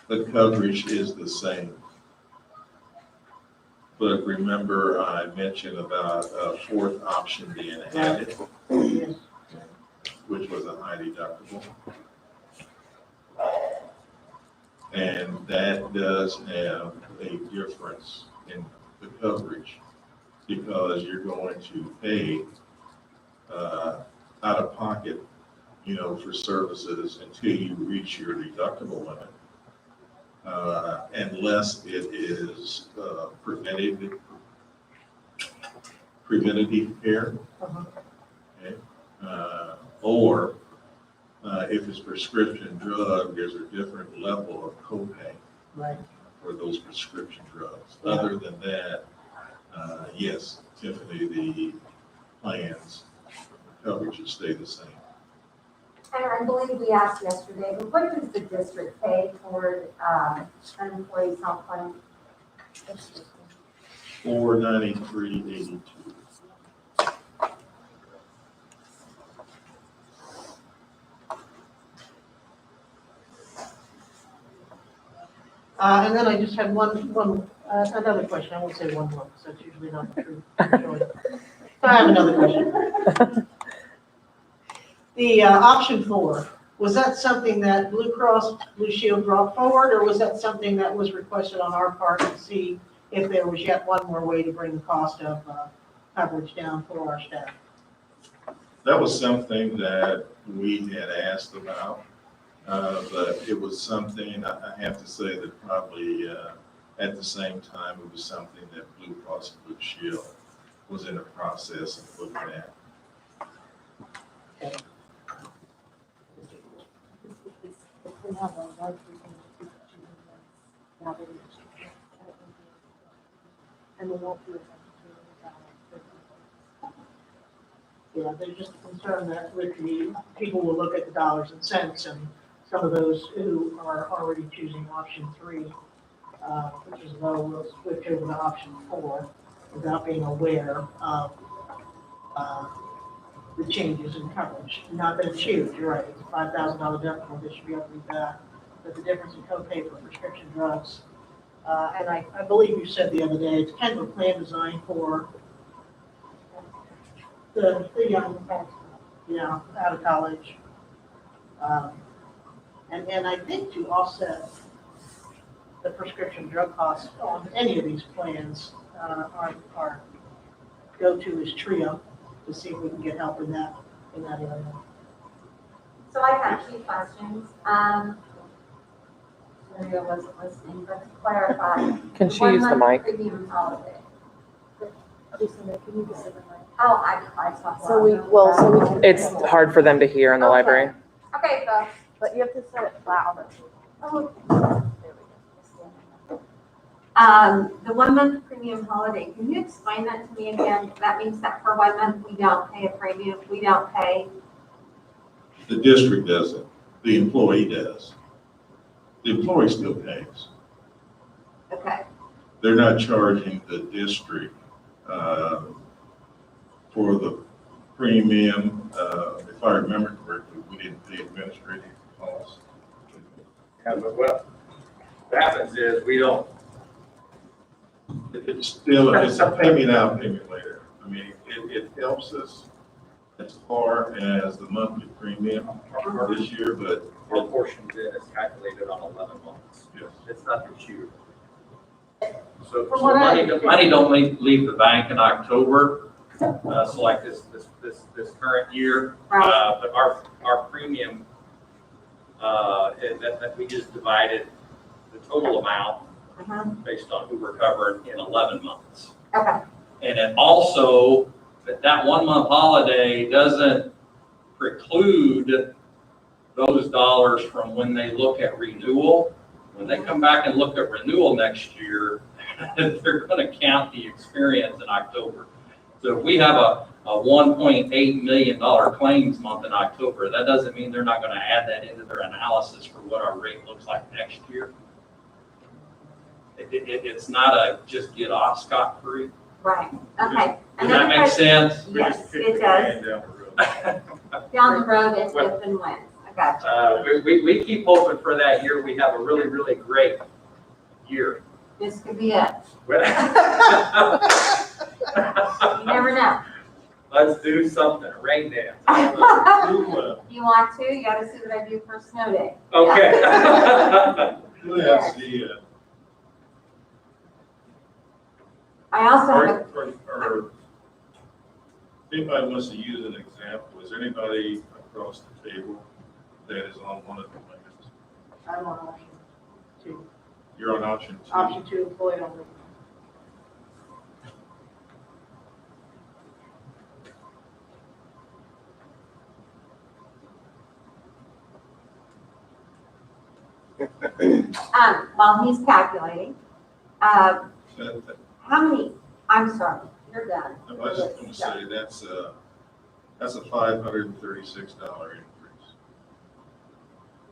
The coverage is the same. But remember, I mentioned about a fourth option being added, Yes. which was a high deductible. And that does have a difference in the coverage because you're going to pay out of pocket, for services until you reach your deductible limit. Unless it is preventative care. Okay. Or if it's prescription drug, there's a different level of copay Right. for those prescription drugs. Other than that, yes, Tiffany, the plans, coverages stay the same. And I believe we asked yesterday, but what does the district pay toward unemployees health fund? $493.82. And then I just had another question. I won't say one more, because that's usually not the truth. So I have another question. The option 4, was that something that Blue Cross Blue Shield brought forward, or was that something that was requested on our part to see if there was yet one more way to bring the cost of coverage down for our staff? That was something that we had asked about, but it was something, I have to say that probably at the same time, it was something that Blue Cross Blue Shield was in the process of looking at. And we won't do it. Yeah, they're just concerned that with the, people will look at the dollars and cents, and some of those who are already choosing option 3, which is low, will switch over to option 4 without being aware of the changes in coverage. Not that it's huge, you're right, it's a $5,000 deductible, they should be able to do that, but the difference in copay for prescription drugs. And I believe you said the other day, it's kind of a plan designed for the young, out of college. And I think to offset the prescription drug costs on any of these plans, our go-to is TRIO, to see if we can get help in that area. So I have 2 questions. Maria wasn't listening, but to clarify. Can she use the 1 month mic? premium holiday. Lucinda, can you just sit in Oh, I talk So we, loud. so we can. It's hard for them to hear in the Okay. library. Okay, so, But you have to set it loud. oh, There we go. the 1 month premium holiday, can you explain that to me again? That means that for 1 month, we don't pay a premium, we don't pay, The district doesn't, the employee does. The employee still pays. okay, They're not charging the district for the premium. If I remember correctly, we didn't pay administrative costs. Yeah, but what happens is we don't, It's still, it's a pay me now, pay me later. I mean, it helps us as far as the monthly premium for this year, but Our portion then is calculated on 11 months. yes. It's not the chew. So From what I money, understand- money don't leave the bank in October. So like this current year, but our premium, that we just divided the total amount based on who we're covering in 11 months. Okay. And then also, that 1 month holiday doesn't preclude those dollars from when they look at renewal. When they come back and look at renewal next year, they're gonna count the experience in October. So if we have a $1.8 million claims month in October, that doesn't mean they're not gonna add that into their analysis for what our rate looks like next year. It's not a just get off scot-free. Right, okay. Does that make sense? We just Yes, kick it the does. can down the road. Down the road, if and when. I got you. We keep hoping for that year. We have a really, really great year. This could be it. Let's You never know. do something, a rain dance. You want to? You gotta see what I do for a snow day. Okay. Let's see, I also have a or if anybody wants to use an example, is there anybody across the table that is on one of the plans? I'm on option two. You're on option 2. Option two, employee only. while he's calculating, That- how many, I'm sorry, you're done. I was just gonna say, that's a $536 increase.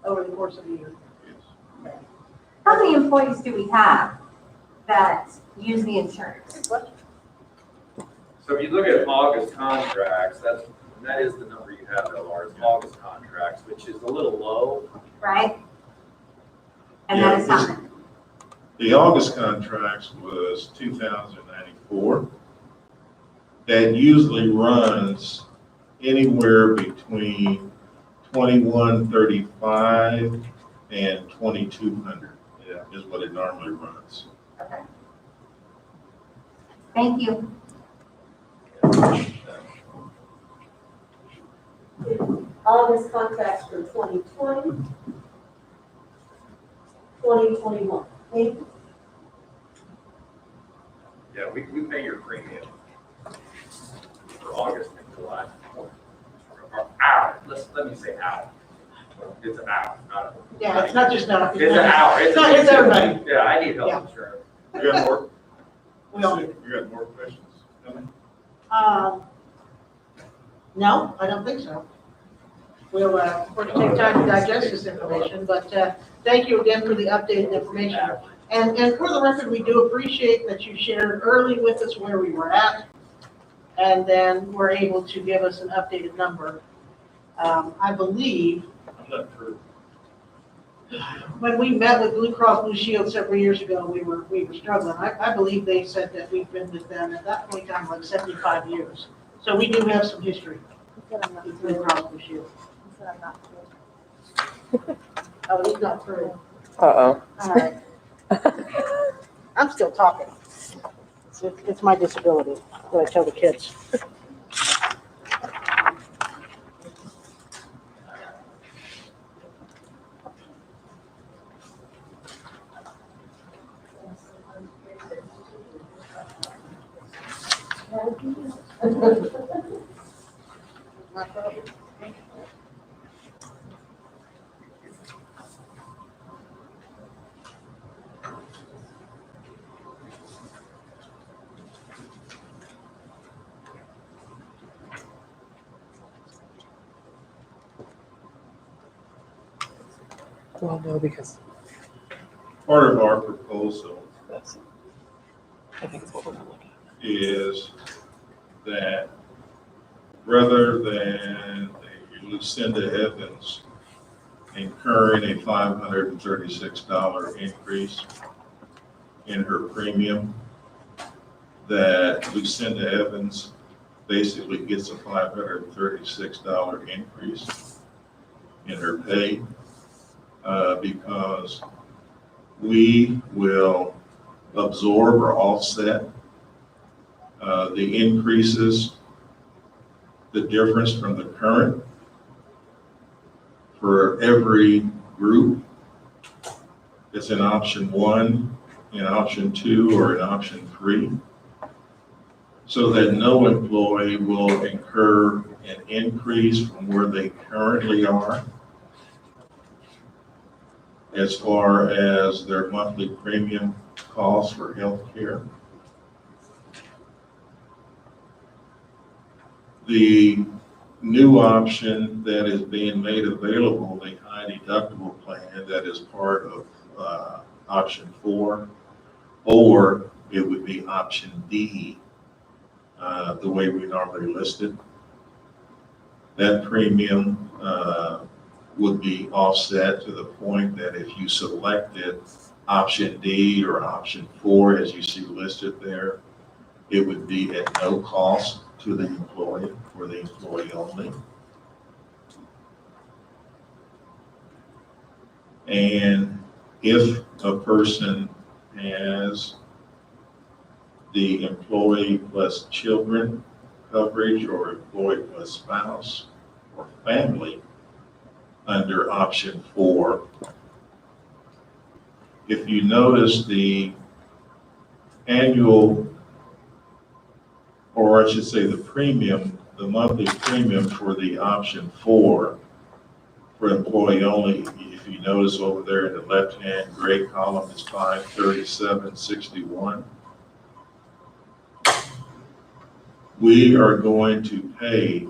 Over the course of the year. Yes. How many employees do we have that use the insurance? So if you look at August contracts, that is the number you have, LR, is August contracts, which is a little low. Right? And that Yeah, is how many? The August contracts was 2,094. That usually runs anywhere between 2,135 and 2,200. Yeah, is what it normally runs. Okay. Thank you. August contracts for 2020, 2021. Okay? Yeah, we pay your premium for August and July. Let me say hour. It's an hour, not a. Yeah, it's not just now. It's an hour. It's not, it's everybody. Yeah, I need Yeah. health insurance. You got more? We all do. You got more questions coming? No, I don't think so. We'll, of course, take time to digest this information, but, thank you again for the updated information. And for the record, we do appreciate that you shared early with us where we were at, and then were able to give us an updated number. I believe I'm not sure. when we met with Blue Cross Blue Shield several years ago, we were struggling. I believe they said that we've been with them at that point in time like 75 years. So we do have some history with Blue Cross Blue Shield. Oh, he's not through. Uh-oh. All right. I'm still talking. It's my disability, what I tell the kids. My problem. Well, no, because Part of our proposal that's, I think it's what we're gonna look at. is that rather than a Lucinda Evans incurring a $536 increase in her premium, that Lucinda Evans basically gets a $536 increase in her pay, because we will absorb or offset the increases, the difference from the current for every group that's in option 1, in option 2, or in option 3, so that no employee will incur an increase from where they currently are as far as their monthly premium costs for health care. The new option that is being made available, the high deductible plan that is part of option 4, or it would be option D, the way we normally list it. That premium would be offset to the point that if you selected option D or option 4, as you see listed there, it would be at no cost to the employee, for the employee only. And if a person has the employee plus children coverage, or employee plus spouse or family under option 4, if you notice the annual, or I should say the premium, the monthly premium for the option 4 for employee only, if you notice over there in the left-hand gray column, is $537.61. We are going to pay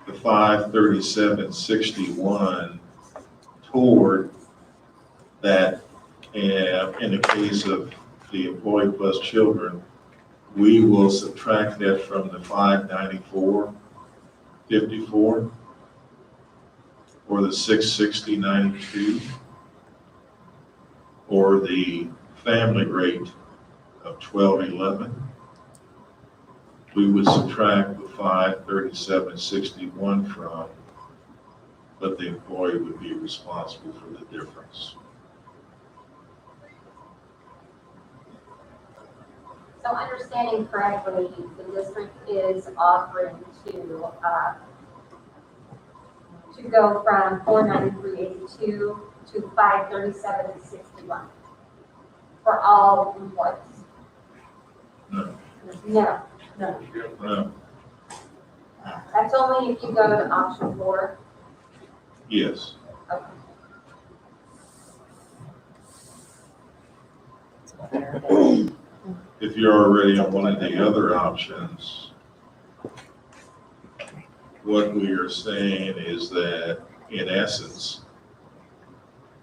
the $537.61 toward that. In the case of the employee plus children, we will subtract that from the $594.54 or the $660.92 or the family rate of $12.11. We would subtract the $537.61 from, but the employee would be responsible for the difference. So understanding correctly, the district is offering to go from $493.82 to $537.61 for all employees. No. No, No. that's only if you go to option 4. Yes. Okay. If you're already on one of the other options, what we are saying is that, in essence,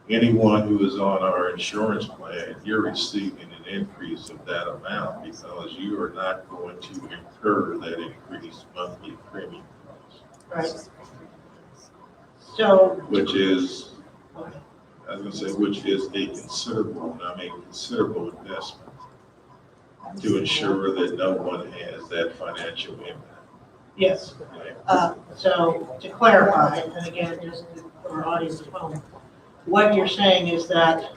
anyone who is on our insurance plan, you're receiving an increase of that amount because you are not going to incur that increased monthly premium cost. Right. So, Which is, I was gonna say, which is a considerable investment to ensure that no one has that financial impact. yes. So to clarify, and again, just for our audience at home, what you're saying is that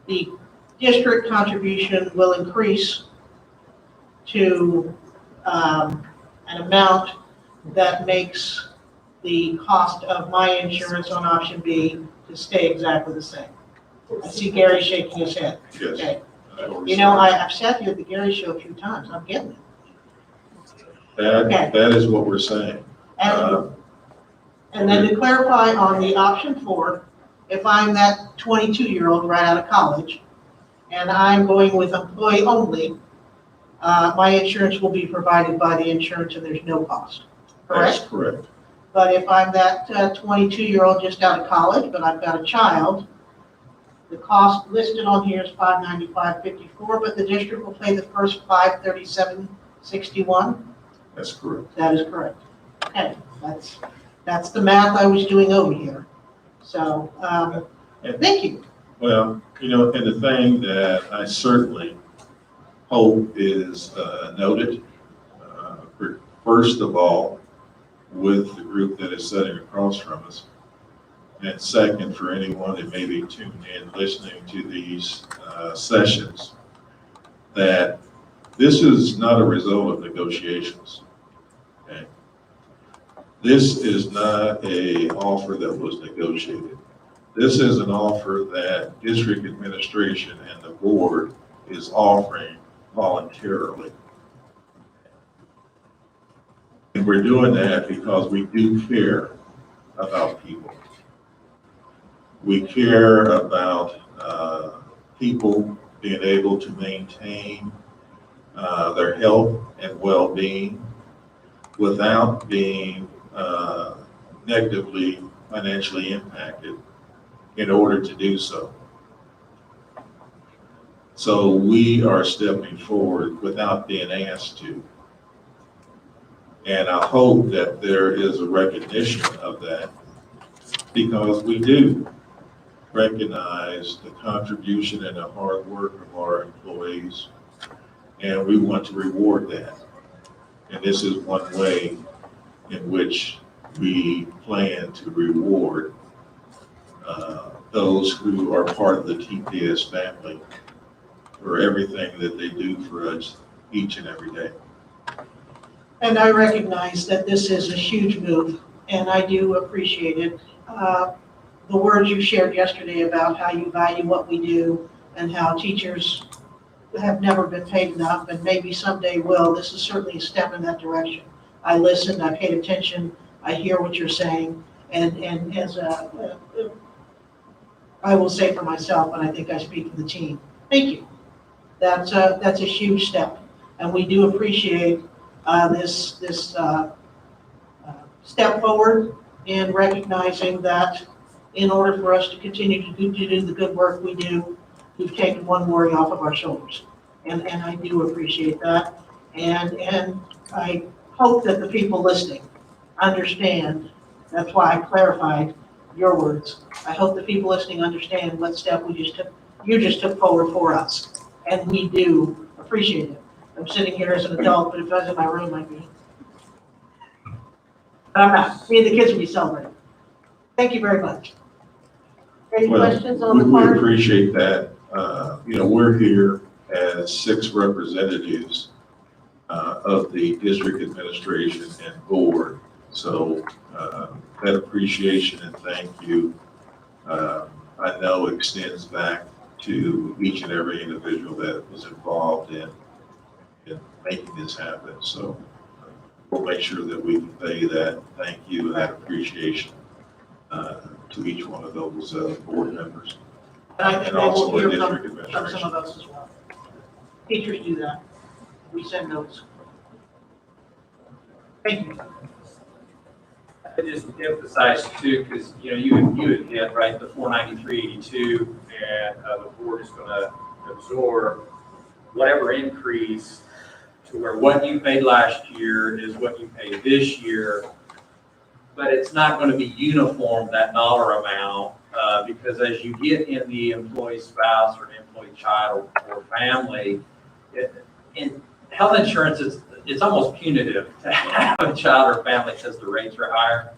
the district contribution will increase to an amount that makes the cost of my insurance on option B to stay exactly the same. I see Gary shaking his head. Yes. Okay. You know, I've sat here at the Gary Show a few times. I'm getting it. That is what we're saying. And then to clarify on the option 4, if I'm that 22-year-old right out of college and I'm going with employee only, my insurance will be provided by the insurance and there's no cost, correct? That's correct. But if I'm that 22-year-old just out of college, but I've got a child, the cost listed on here is $595.54, but the district will pay the first $537.61? That's correct. That is correct. Okay, that's the math I was doing over here. So, thank you. Well, you know, and the thing that I certainly hope is noted First of all, with the group that is sitting across from us. And second, for anyone that may be tuned in, listening to these sessions, that this is not a result of negotiations. Okay? This is not an offer that was negotiated. This is an offer that district administration and the board is offering voluntarily. And we're doing that because we do care about people. We care about people being able to maintain their health and well-being without being negatively financially impacted in order to do so. So we are stepping forward without being asked to. And I hope that there is a recognition of that, because we do recognize the contribution and the hard work of our employees, and we want to reward that. And this is one way in which we plan to reward those who are part of the TPS family for everything that they do for us each and every day. And I recognize that this is a huge move, and I do appreciate it. The words you shared yesterday about how you value what we do and how teachers have never been paid enough and maybe someday will, this is certainly a step in that direction. I listened, I paid attention, I hear what you're saying, and as I will say for myself, and I think I speak for the team, thank you. That's a huge step, and we do appreciate this step forward in recognizing that in order for us to continue to do the good work we do, we've taken one worry off of our shoulders. And I do appreciate that. And I hope that the people listening understand, that's why I clarified your words. I hope the people listening understand what step you just took forward for us. And we do appreciate it. I'm sitting here as an adult, but if I was in my room, I'd be. But I'm not. Me and the kids would be celebrating. Thank you very much. Any questions on the We part? appreciate that. We're here as 6 representatives of the district administration and board. So that appreciation and thank you, I know extends back to each and every individual that was involved in making this happen. So we'll make sure that we convey that thank you and that appreciation to each one of those board members. And I think And they also will hear our from district some administration. of us as well. Teachers do that. We send notes. Thank you. I just emphasize too, because you had hit right the 493.82, and the board is going to absorb whatever increase to where what you paid last year is what you paid this year, but it's not going to be uniform, that dollar amount, because as you get in the employee spouse or employee child or family, in health insurance, it's almost punitive to have a child or family because the rates are higher.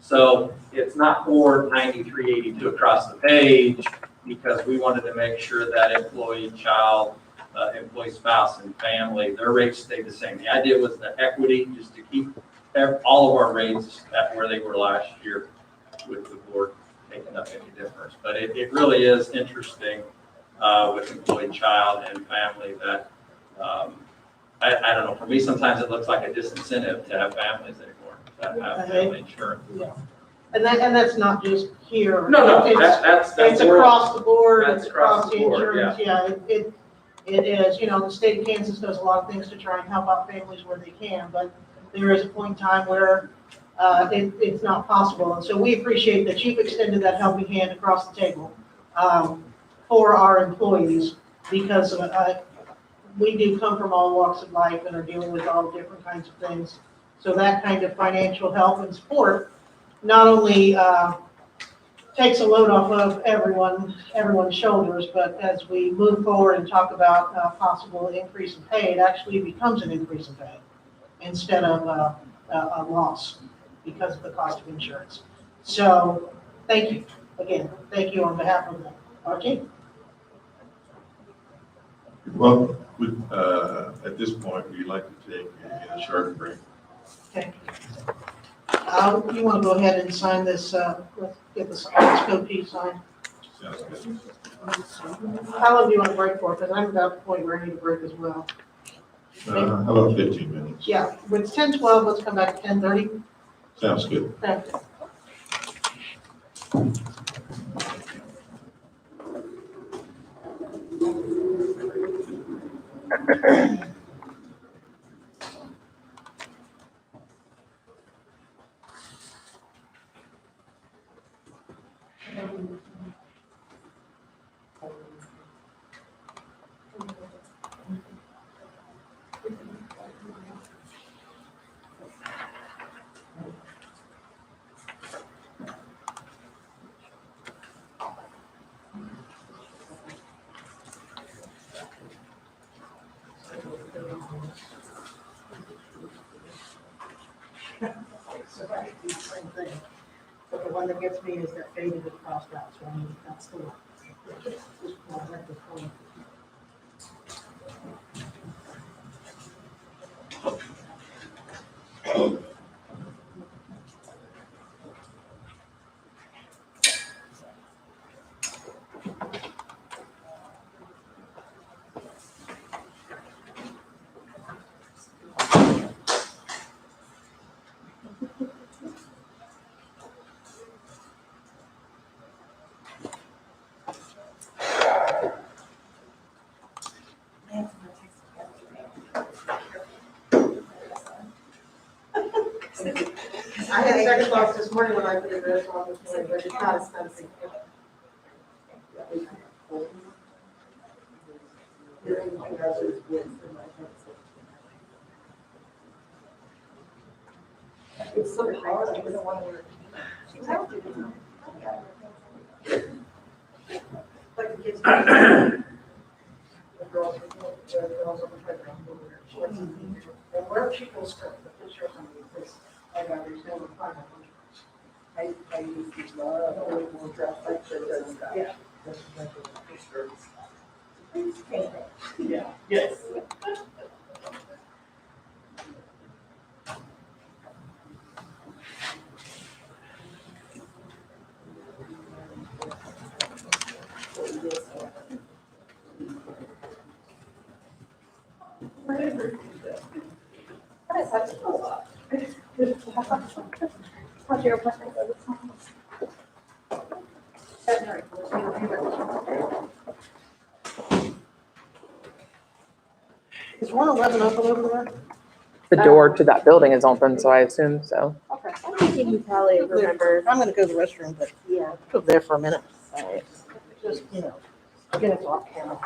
So it's not 493.82 across the page, because we wanted to make sure that employee child, employee spouse and family, their rates stay the same. The idea was the equity, just to keep all of our rates at where they were last year, with the board taking up any difference. But it really is interesting with employee child and family that, I don't know, for me, sometimes it looks like a disincentive to have families anymore, that have family insurance. Yeah. And that's not just here. No, It's that's across the board, That's it's across the board, insurance, yeah, it is, the state of Kansas does a lot of things to try and help out families where they can, but there is a point in time where it's not possible, and so we appreciate that you've extended that helping hand across the table for our employees, because we do come from all walks of life and are dealing with all different kinds of things, so that kind of financial help and support not only takes a load off of everyone's shoulders, but as we move forward and talk about possible increase in pay, it actually becomes an increase in pay. instead of a loss because of the cost of insurance. So, thank you, again, thank you on behalf of our team. Well, at this point, we'd like to take a short break. Okay. You want to go ahead and sign this, let's get this code P signed. Sounds good. How long do you want to break for? Because I'm about the point where I need a break as well. How about 15 minutes? Yeah, it's 10:12, let's come back at 10:30. Sounds good. Thank you. Same thing. But the one that gets me is that faded and crossed out, so I mean, that's the one. I'll let this one. I had second thoughts this morning when I put it there, so I was saying, but it's not expensive. It's so hard, I don't want to wear it. Like the kids. The girls on the playground, will wear shorts and wear people's skirt, but the shirts on this, I got there's no requirement. I use these, more dress like shirts and stuff. Yeah. Yeah, yes. How's your appointment? Is 111 open over there? The door to that building is open, so I assume so. Okay. I'm thinking you probably remember. I'm gonna go to the restroom, but yeah, go there for a minute. Just, you know, get it off camera.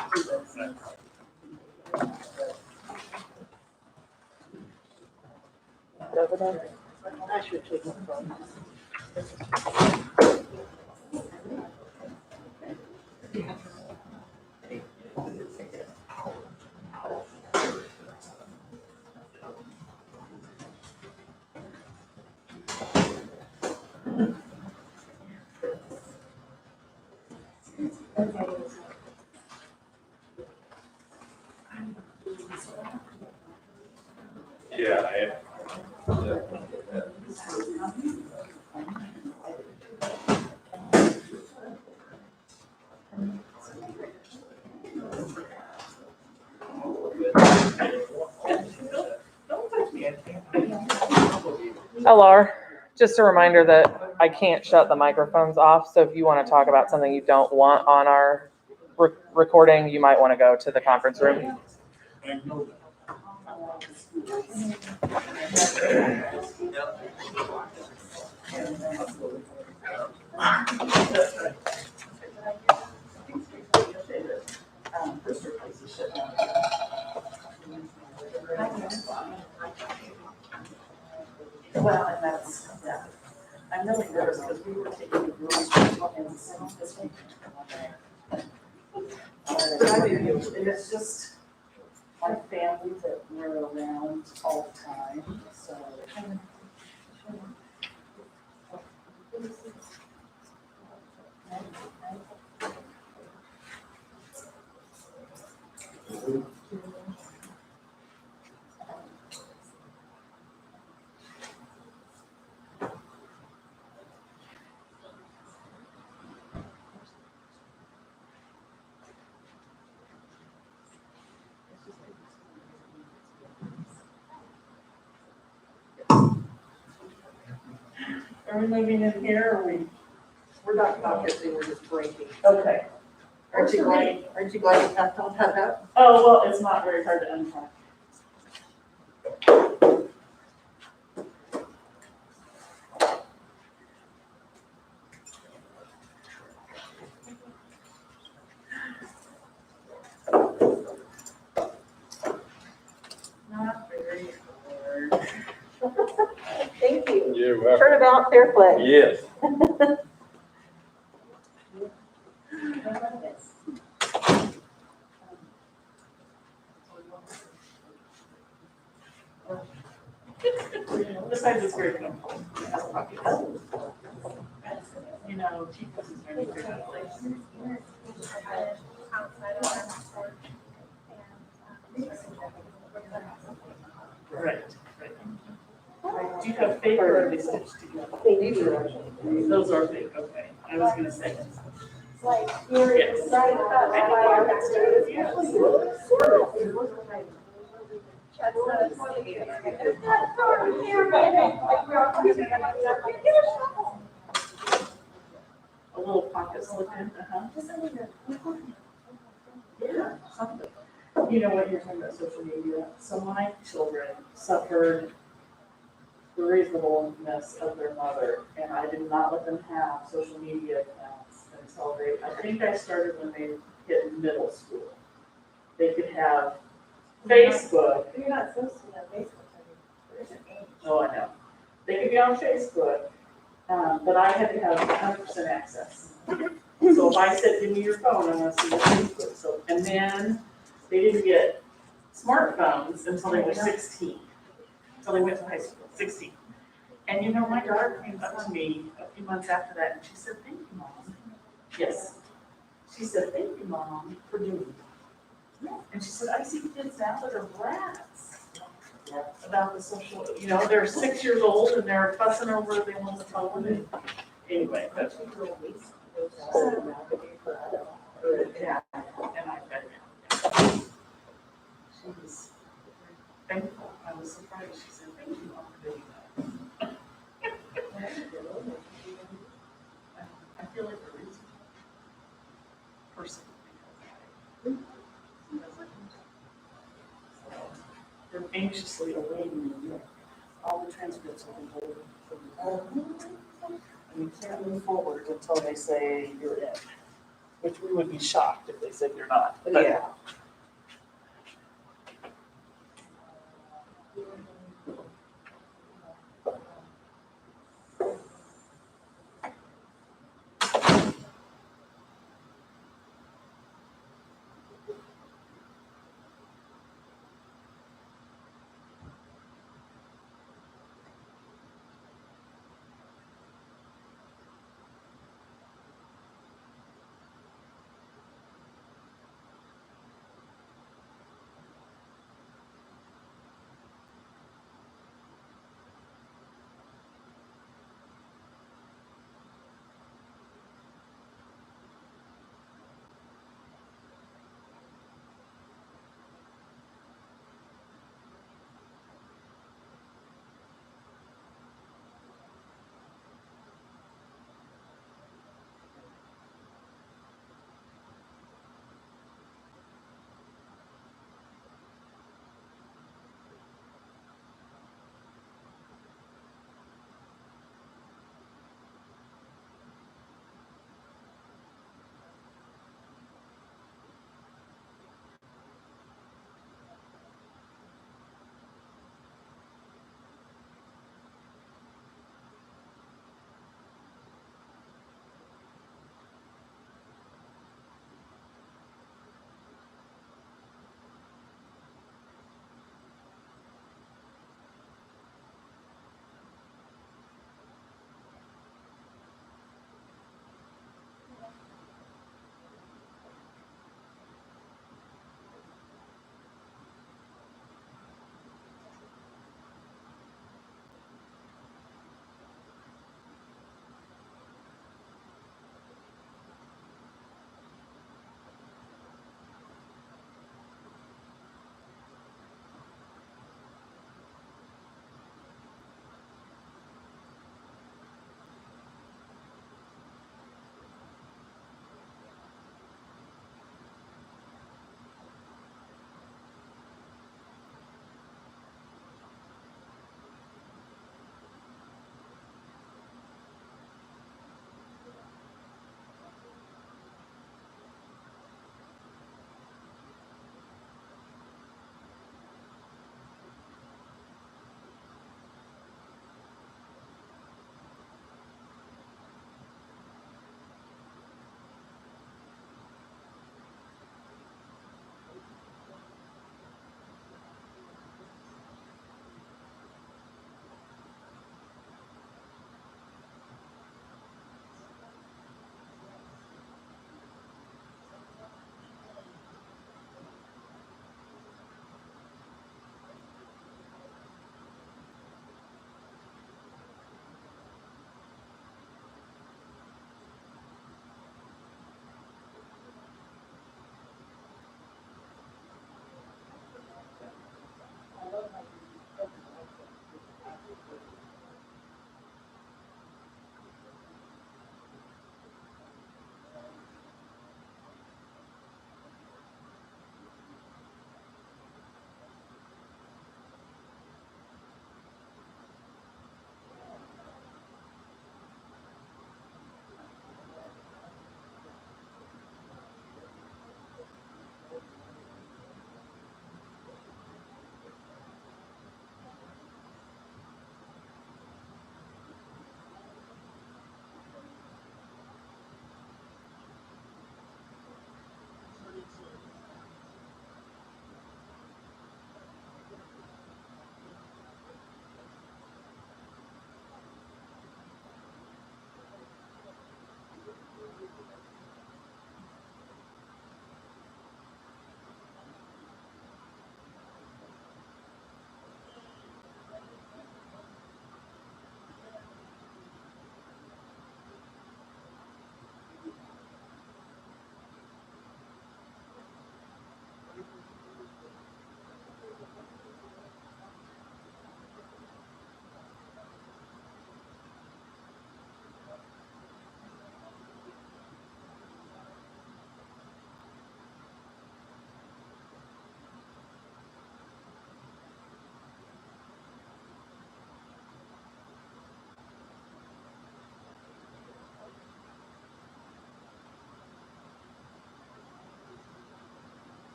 Over there. I should take my phone. Yeah, LR, just a reminder that I can't shut the microphones off, so if you want to talk about something you don't want on our recording, you might want to go to the conference room. Well, and that's, yeah, I'm really nervous because we were taking the rules and this week. And it's just, my family that were around all the time, so. Are we moving in here or We're not focusing, we're just breaking. okay. Aren't you glad you packed all that up? Oh, well, it's not very hard to unpack. Not very hard. Thank you. You're welcome. Turnabout, fair play. Yes. Besides, it's very comfortable. It has pockets. You know, TPS is very good at place. Right, right. Do you have fake or are they stitched together? Those are fake, okay. I was gonna say. Like, you're Yes. right about why A little pocket slip in, Yeah, something. You know what, you're talking about social media. So my children suffered the reasonableness of their mother, and I did not let them have social media accounts until I think I started when they hit middle school. They could have Facebook. You're not supposed to have Facebook. There's an age. Oh, I know. They could be on Facebook, but I had to have 100% access. So if I said, give me your phone, I want to see your Facebook. So, and then they didn't get smartphones until they were 16, until they went to high school, 16. And you know, my daughter came up to me a few months after that, and she said, thank you, Mom. Yes. She said, thank you, Mom, for doing that. And she said, I see kids now that are brats about the social, you know, they're 6 years old and they're fussing over they want the phone. And anyway, that's yeah, and I bet she was thankful. I was surprised. She said, thank you, Mom, for doing that. I feel like a reasonable person. They're anxiously awaiting you. All the transcripts have been holding. And you can't move forward until they say you're in, which we would be shocked if they said you're not. But Yeah.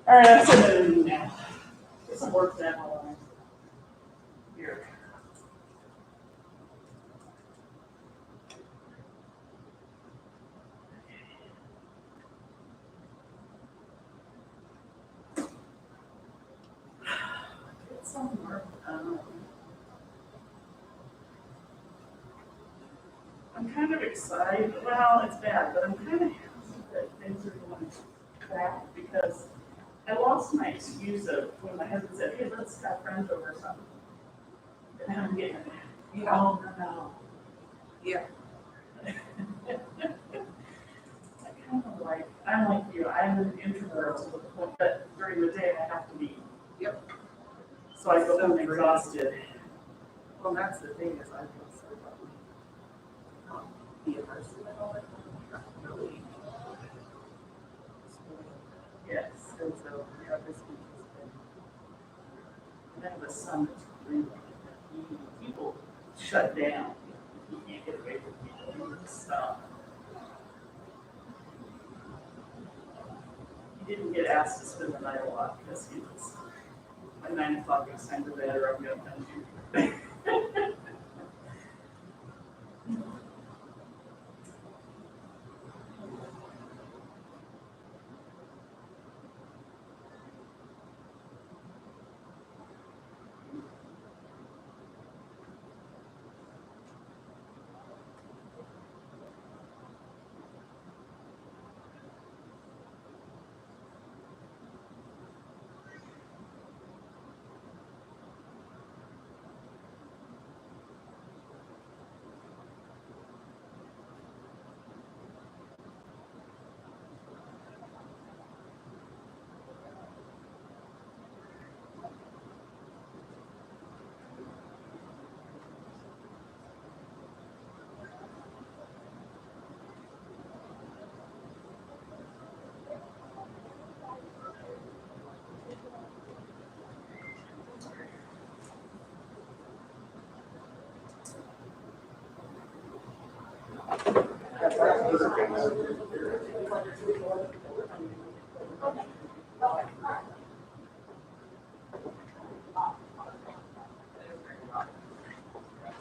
All right, I'm sending an email. Get some work done while I'm here. Get some work done. I'm kind of excited. Well, it's bad, but I'm kind of happy that things are going crap because I lost my excuse of when my husband said, hey, let's have friends over or something. And now I'm getting it. Oh, no. Yeah. I kind of like, I'm like you, I'm an introvert to the point that during the day I have to be. Yep. So I go So home true. exhausted. Well, that's the thing is I feel so lucky. Be a person that all really. Yes. And so, yeah, this week has been. And then the sun is really, people shut down. You can't get away from people and stuff. He didn't get asked to spend the night a lot because he was, by 9 o'clock it's time to bed or I'm going to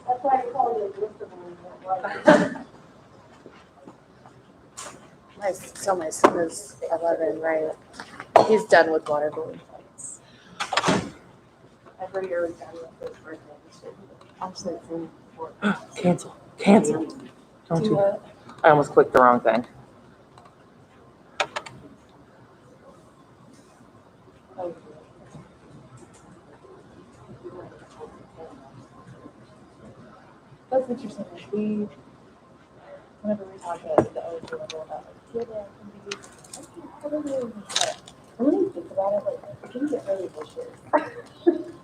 That's why I call you a list of them. my son is 11, right? He's done with water balloon fights. Every year we've done with his birthday. Actually, it's in Cancel. Don't you? I almost clicked the wrong thing. That's interesting. Like whenever we talk at the OG level about like, can be, and when you think about it, like, it can get really vicious.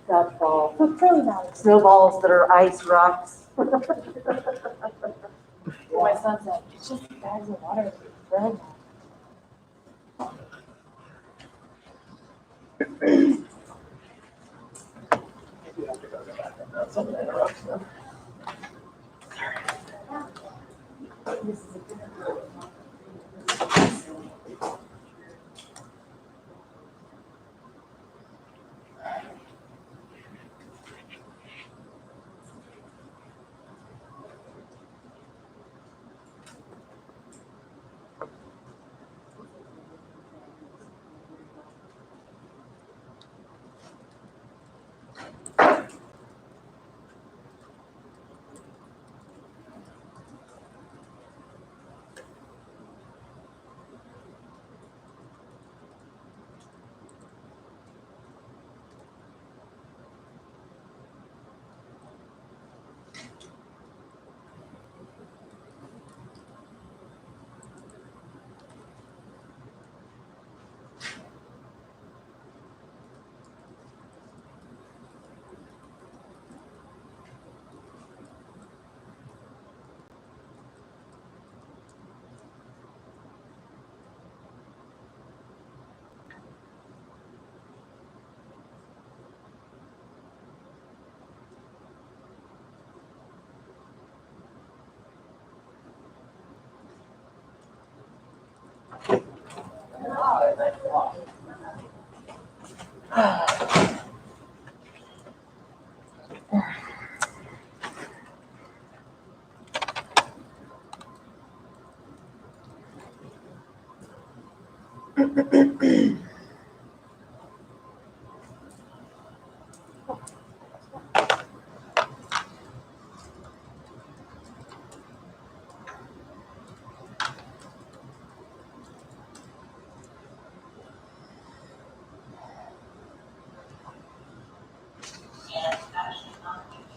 Dodgeball, It's really not. snowballs that are ice rocks. My son's like, it's just bags of water. Right?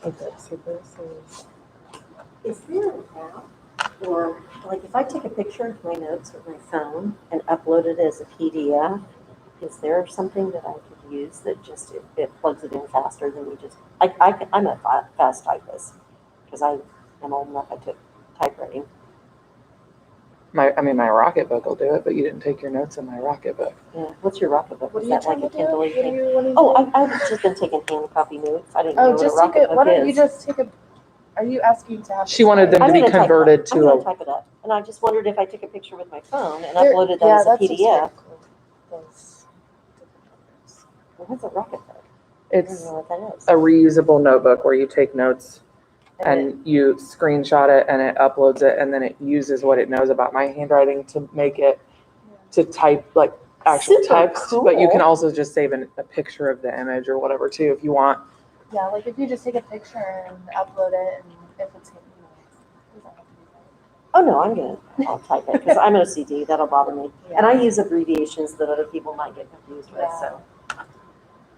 Okay, so this is. Is there an app, or like if I take a picture of my notes with my phone and upload it as a PDF, is there something that I could use that just, it plugs it in faster than you just, I'm a fast typist, because I am old enough, I took typewriting. My Rocketbook will do it, but you didn't take your notes in my Rocketbook. Yeah, what's your Rocketbook? What Is are you that like trying a to do? Kindle What are thing? you wanting to Oh, do? I've just been taking hand copy notes. I didn't know Oh, what a just take it. Why Rocketbook don't you is. just take a? Are you asking to have? She wanted them I'm to be gonna type it up. converted I'm to gonna a. type it up, and I just wondered if I took a picture with my phone and There- uploaded that yeah, as a that's just PDF. really cool. Those different numbers. What's a Rocketbook? I It's don't know what that is. a reusable notebook where you take notes And and you screenshot it and it uploads it, and then it uses what it knows about my handwriting to make it to type like actual Super text. But you can cool. also just save a picture of the image or whatever too if you want. yeah, like if you just take a picture and upload it, and if it's doesn't have to be right. Oh, no, I'll type it, because I'm OCD, that'll bother me. And I Yeah. use abbreviations that other people might get confused with, Yeah. so.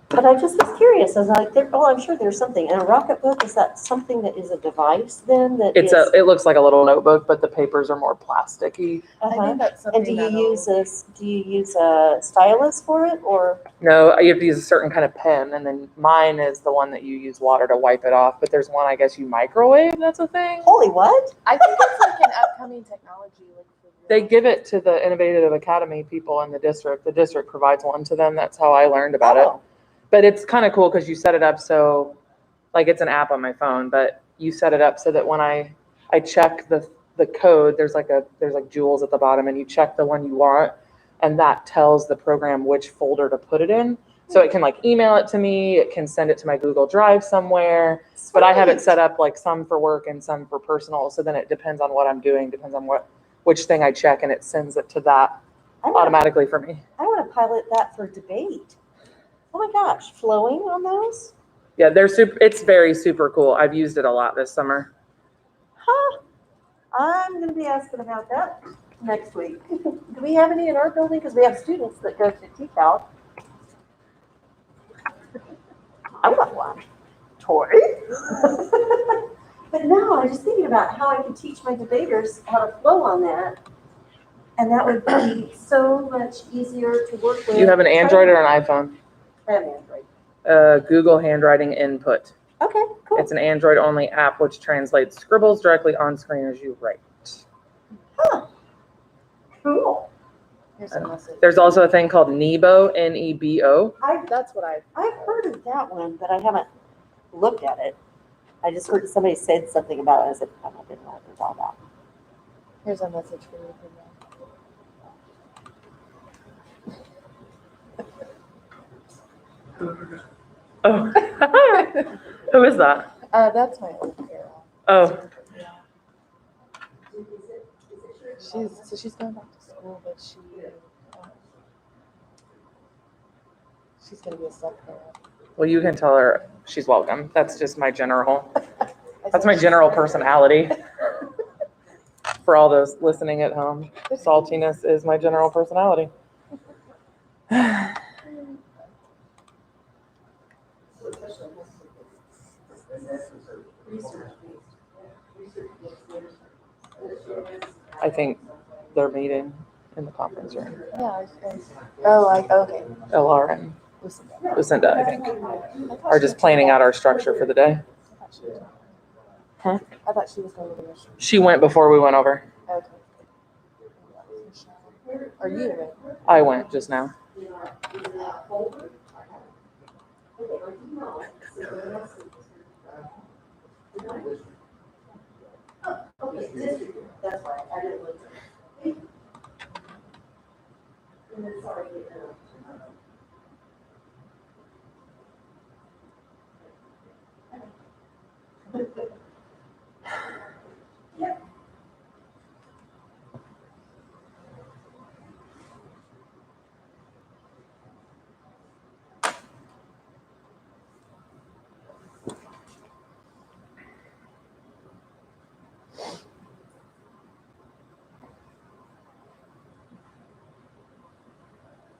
But I just was curious, I was like, I'm sure there's something. And a Rocketbook, is that something that is a device then that is? It looks like a little notebook, but the papers are more plasticky. I Uh-huh. think that's something. And do you use a stylus for it, or? No, you have to use a certain kind of pen, and then mine is the one that you use water to wipe it off. But there's one I guess you microwave. That's a thing. Holy what? I think it's like an upcoming technology. Like for They give it to the Innovative Academy people in the district. The district provides one to them. That's how I learned about it. Oh. But it's kind of cool because you set it up so, like it's an app on my phone, but you set it up so that when I check the code, there's like jewels at the bottom, and you check the one you want, and that tells the program which folder to put it in. So it can like email it to me, it can send it to my Google Drive somewhere, but I have it set up like some for work and some for personal. So then it depends on what I'm doing, depends on what which thing I check, and it sends it to that I want automatically for me. to pilot that for debate. Oh my gosh, flowing on those? Yeah, it's very super cool. I've used it a lot this summer. Huh. I'm gonna be asking about that next week. Do we have any in our building? Because we have students that go to TCAL. I want one. Tori? But no, I was just thinking about how I could teach my debaters how to flow on that. And that would be so much easier to work with. You have an Android or an iPhone? I have Android. Google Handwriting Input. Okay, cool. It's an Android-only app which translates scribbles directly on screen as you write. Huh. Cool. Here's a message. There's also a thing called Nebo, Nebo. That's what I've heard of that one, but I haven't looked at it. I just heard somebody said something about it. I said, I didn't know what it was all about. Here's a message for you. Oh, who is that? That's my old Carol. Oh, She's going back to school, but she's gonna be a sub-parent. well, you can tell her she's welcome. That's just my general personality. For all those listening at home, saltiness is my general personality. I think they're meeting in the conference room. Yeah. Okay. LR and Lucinda, I think, are just planning out our structure for the day. Huh? I thought she was going to the restroom. She went before we went over. Okay. Are you awake? I went just now. Okay, that's why I didn't look. And then sorry. Yeah.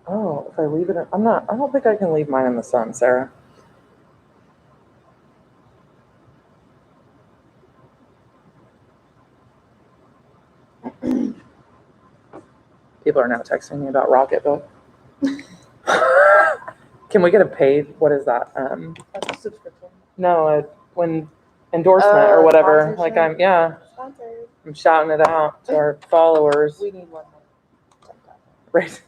Oh, if I leave it, I don't think I can leave mine in the sun, Sarah. People are now texting me about Rocketbook. Can we get a paid, what is that? A subscription. No, when endorsement or whatever. Like Sponsored. I'm shouting it out to our followers. We need one. Right.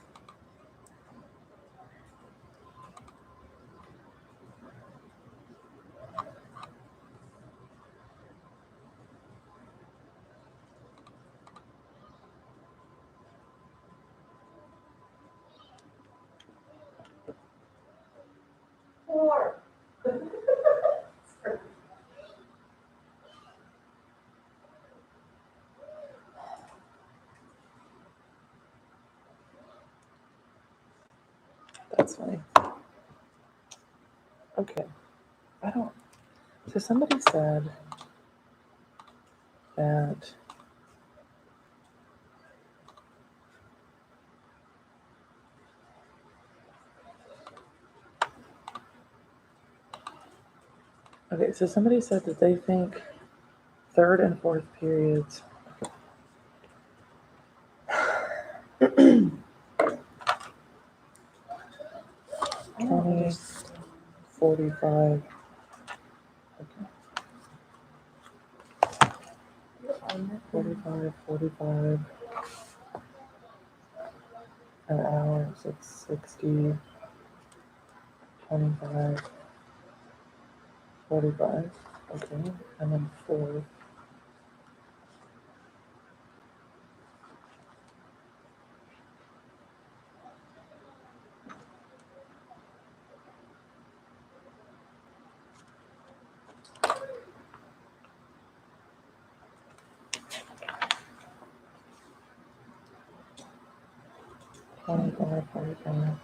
Four. That's funny. Okay. So somebody said that okay, so somebody said that they think third and fourth periods 20, 45. Okay. 45, an hour, 660, 25, 45. Okay, and then fourth. 24, 45.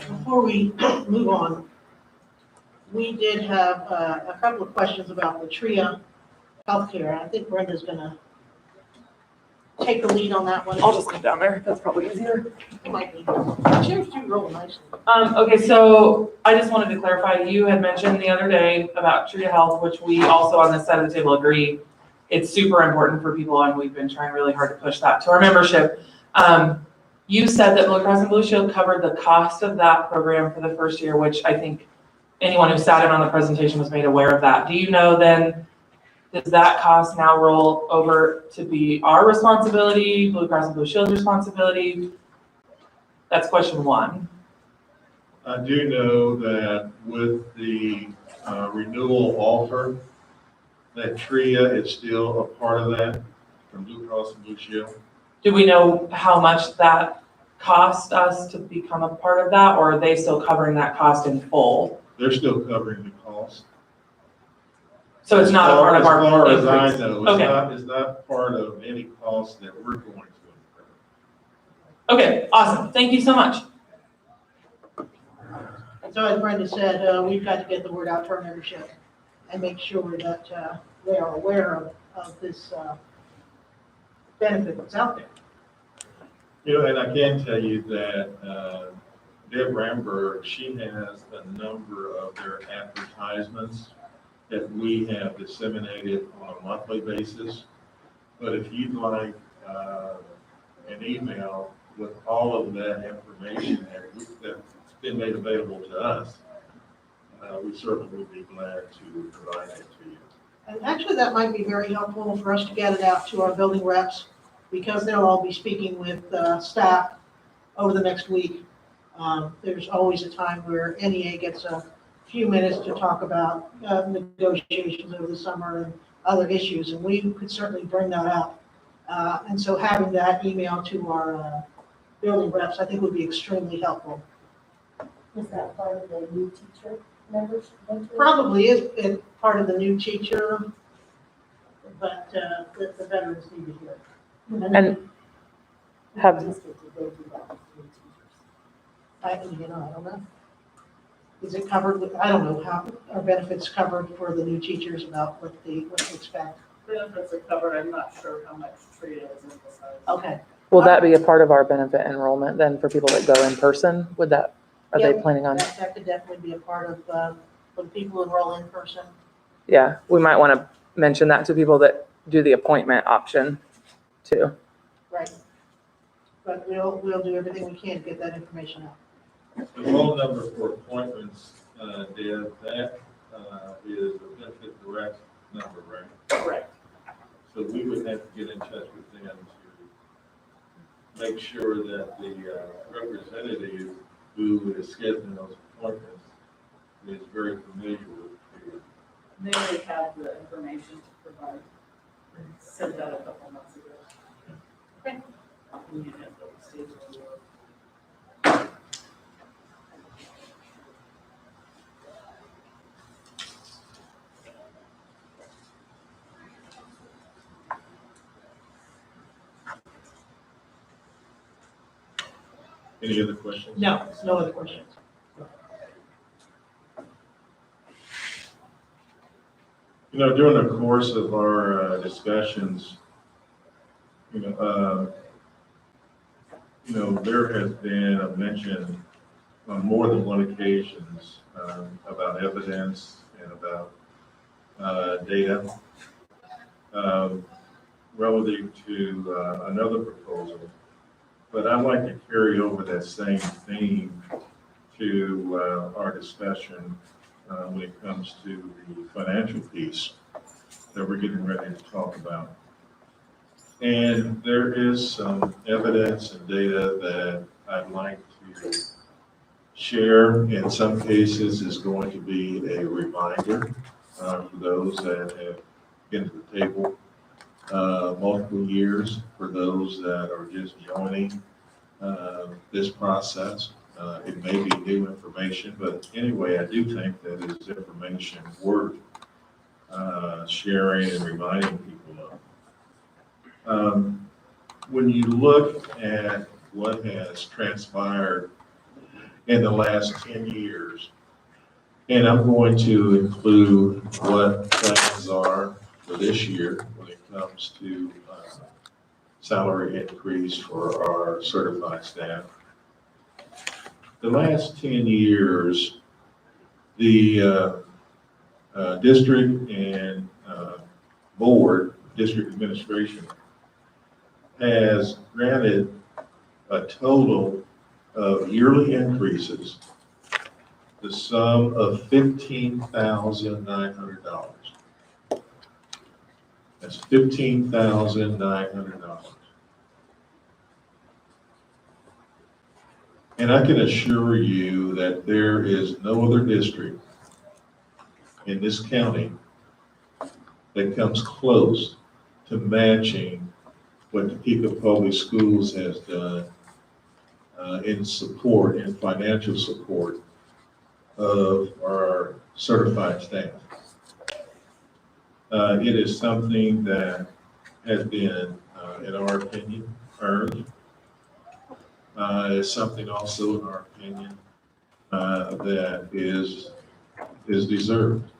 Before we move on, we did have a couple of questions about the TRIA healthcare. I think Brenda's gonna take the lead on that one. I'll just come down there. That's probably easier. It might be. Chairs do roll nicely. Okay, so I just wanted to clarify, you had mentioned the other day about Tree Health, which we also on this side of the table agree. It's super important for people and we've been trying really hard to push that to our membership. You said that Blue Cross and Blue Shield covered the cost of that program for the first year, which I think anyone who sat in on the presentation was made aware of that. Do you know then, does that cost now roll over to be our responsibility, Blue Cross and Blue Shield's responsibility? That's question one. I do know that with the renewal offer, that TRIA is still a part of that from Blue Cross and Blue Shield. Do we know how much that cost us to become a part of that, or are they still covering that cost in full? They're still covering the cost. So it's not a part of our As far as increase? I know, Okay. it's not part of any cost that we're going to incur. Okay, awesome. Thank you so much. So as Brenda said, we've got to get the word out to our membership and make sure that they are aware of this benefit that's out there. You know, and I can tell you that Deb Ramberg, she has a number of their advertisements that we have disseminated on a monthly basis. But if you'd like an email with all of that information that's been made available to us, we certainly would be glad to provide it to you. And actually, that might be very helpful for us to get it out to our building reps, because they'll all be speaking with staff over the next week. There's always a time where NEA gets a few minutes to talk about negotiations over the summer and other issues, and we could certainly bring that up. And so having that email to our building reps, I think would be extremely helpful. Is that part of the new teacher membership? Probably is part of the new teacher, but the veterans need to hear it. And have, I don't know. Is it covered with, I don't know how, are benefits covered for the new teachers about what to expect? Benefits are covered, I'm not sure how much TRIA is emphasized. Okay. will that be a part of our benefit enrollment then for people that go in person? Would that, are they Yeah, planning on? That could definitely be a part of when people enroll in person. Yeah, we might want to mention that to people that do the appointment option too. Right. But we'll do everything we can to get that information out. The phone number for appointments, Deb, that is a benefit direct number, right? Correct. So we would have to get in touch with them to make sure that the representative who is scheduling those appointments is very familiar with the. They already have the information to provide. Sent that a couple months ago. Okay. We need to have those stages of work. Any other questions? No, no other questions. You know, during the course of our discussions, there has been a mention on more than one occasions about evidence and about data. relative to another proposal, but I'd like to carry over that same theme to our discussion when it comes to the financial piece that we're getting ready to talk about. And there is some evidence and data that I'd like to share. In some cases, is going to be a reminder for those that have been to the table multiple years, for those that are just joining this process. It may be new information, but anyway, I do think that it's information worth sharing and reminding people of. When you look at what has transpired in the last 10 years, and I'm going to include what plans are for this year when it comes to salary increase for our certified staff. The last 10 years, the district and board, district administration, has granted a total of yearly increases, the sum of $15,900. That's $15,900. And I can assure you that there is no other district in this county that comes close to matching what Topeka Public Schools has done in support, in financial support of our certified staff. It is something that has been, in our opinion, earned. It's something also, in our opinion, that is deserved.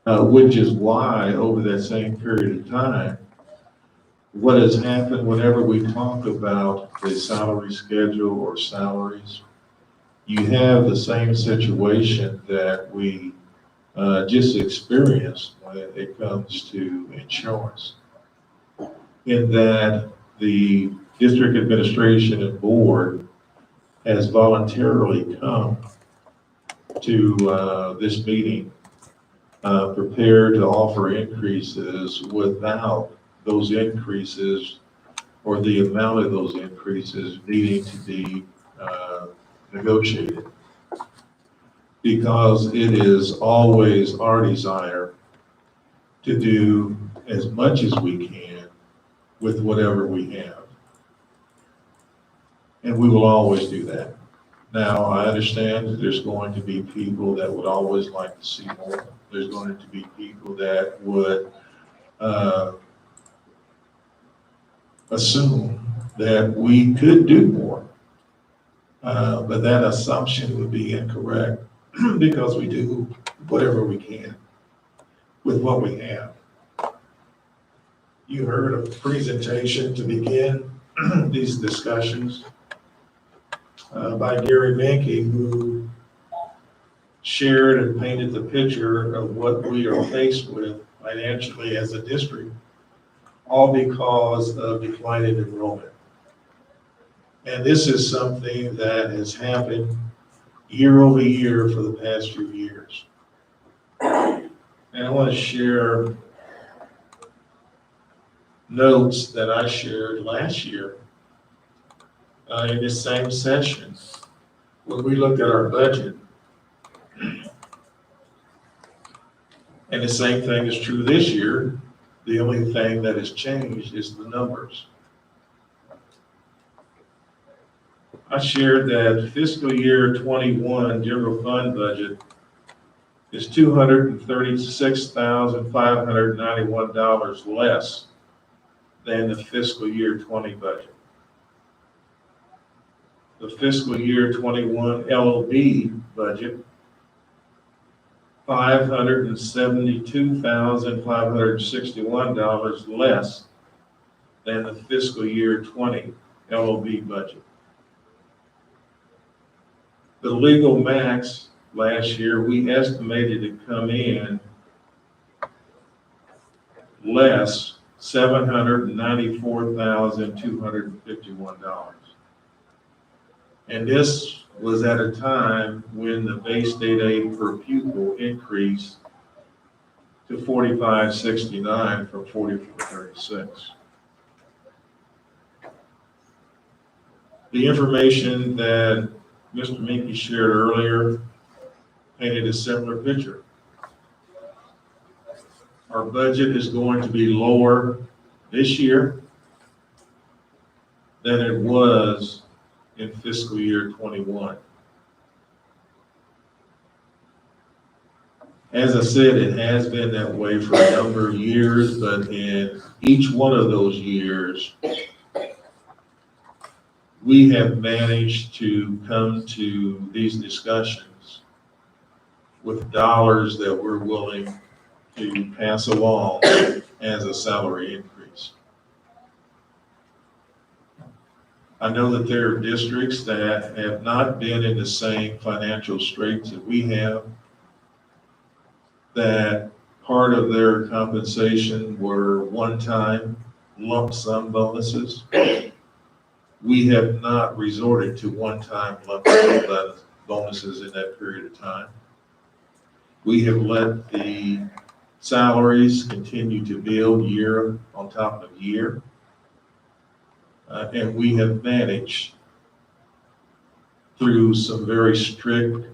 Which is why, over that same period of time, what has happened whenever we talk about the salary schedule or salaries, you have the same situation that we just experienced when it comes to insurance, in that the district administration and board has voluntarily come to this meeting prepared to offer increases without those increases or the amount of those increases needing to be negotiated. Because it is always our desire to do as much as we can with whatever we have. And we will always do that. Now, I understand that there's going to be people that would always like to see more. There's going to be people that would assume that we could do more. But that assumption would be incorrect because we do whatever we can with what we have. You heard a presentation to begin these discussions by Gary Benke, who shared and painted the picture of what we are faced with financially as a district, all because of declining enrollment. And this is something that has happened year over year for the past few years. And I want to share notes that I shared last year in this same session when we looked at our budget. And the same thing is true this year. The only thing that has changed is the numbers. I shared that fiscal year 21 general fund budget is $236,591 less than the fiscal year 20 budget. The fiscal year 21 LOB budget, $572,561 less than the fiscal year 20 LOB budget. The legal max last year, we estimated to come in less $794,251. And this was at a time when the base state aid per pupil increased to $45.69 from $44.36. The information that Mr. Minky shared earlier painted a similar picture. Our budget is going to be lower this year than it was in fiscal year 21. As I said, it has been that way for a number of years, but in each one of those years, we have managed to come to these discussions with dollars that we're willing to pass along as a salary increase. I know that there are districts that have not been in the same financial straits that we have, that part of their compensation were one-time lump sum bonuses. We have not resorted to one-time lump sum bonuses in that period of time. We have let the salaries continue to build year on top of year. And we have managed through some very strict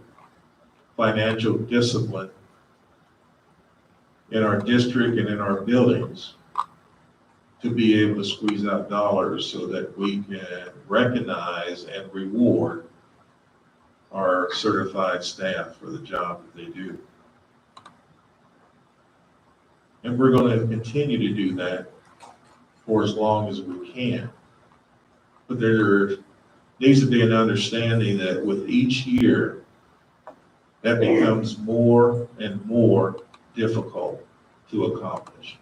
financial discipline in our district and in our buildings to be able to squeeze out dollars so that we can recognize and reward our certified staff for the job that they do. And we're going to continue to do that for as long as we can. But there needs to be an understanding that with each year, that becomes more and more difficult to accomplish.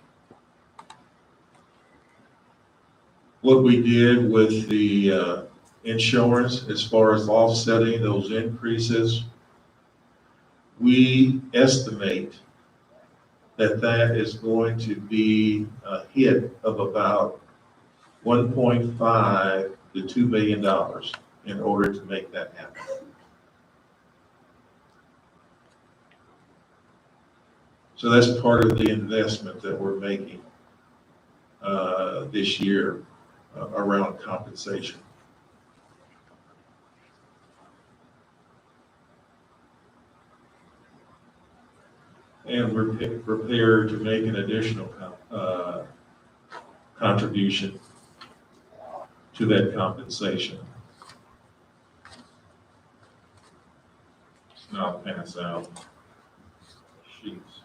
What we did with the insurance, as far as offsetting those increases, we estimate that that is going to be a hit of about $1.5 to $2 million in order to make that happen. So that's part of the investment that we're making this year around compensation. And we're prepared to make an additional contribution to that compensation. Now I'll pass out sheets.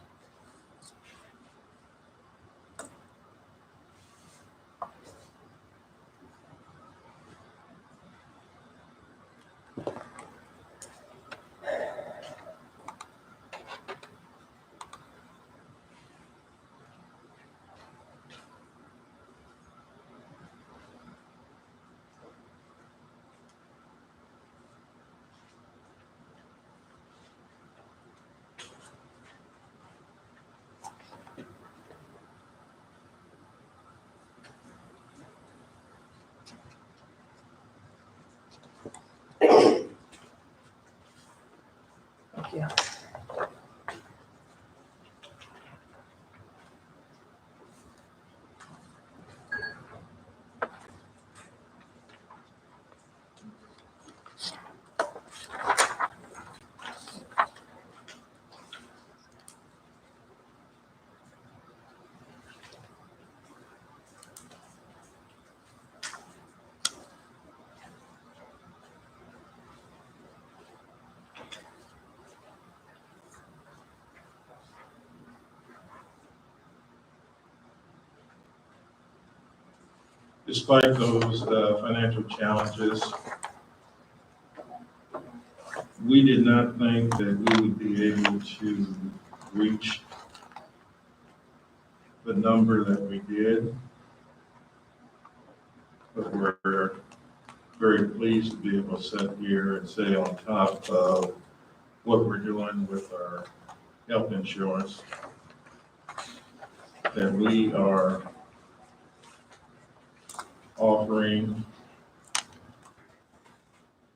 Thank you. Despite those financial challenges, we did not think that we would be able to reach the number that we did. But we're very pleased to be able to sit here and say on top of what we're doing with our health insurance, that we are offering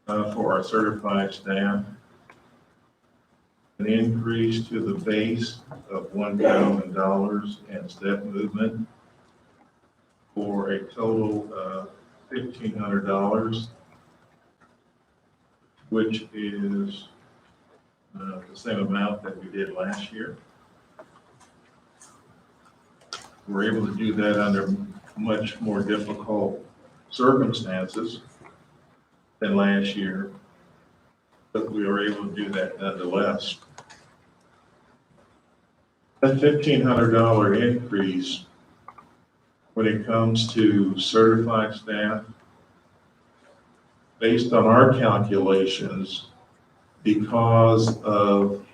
for our certified staff an increase to the base of $1,000 and step movement for a total of $1,500, which is the same amount that we did last year. We're able to do that under much more difficult circumstances than last year, but we were able to do that nonetheless. That $1,500 increase, when it comes to certified staff, based on our calculations, because of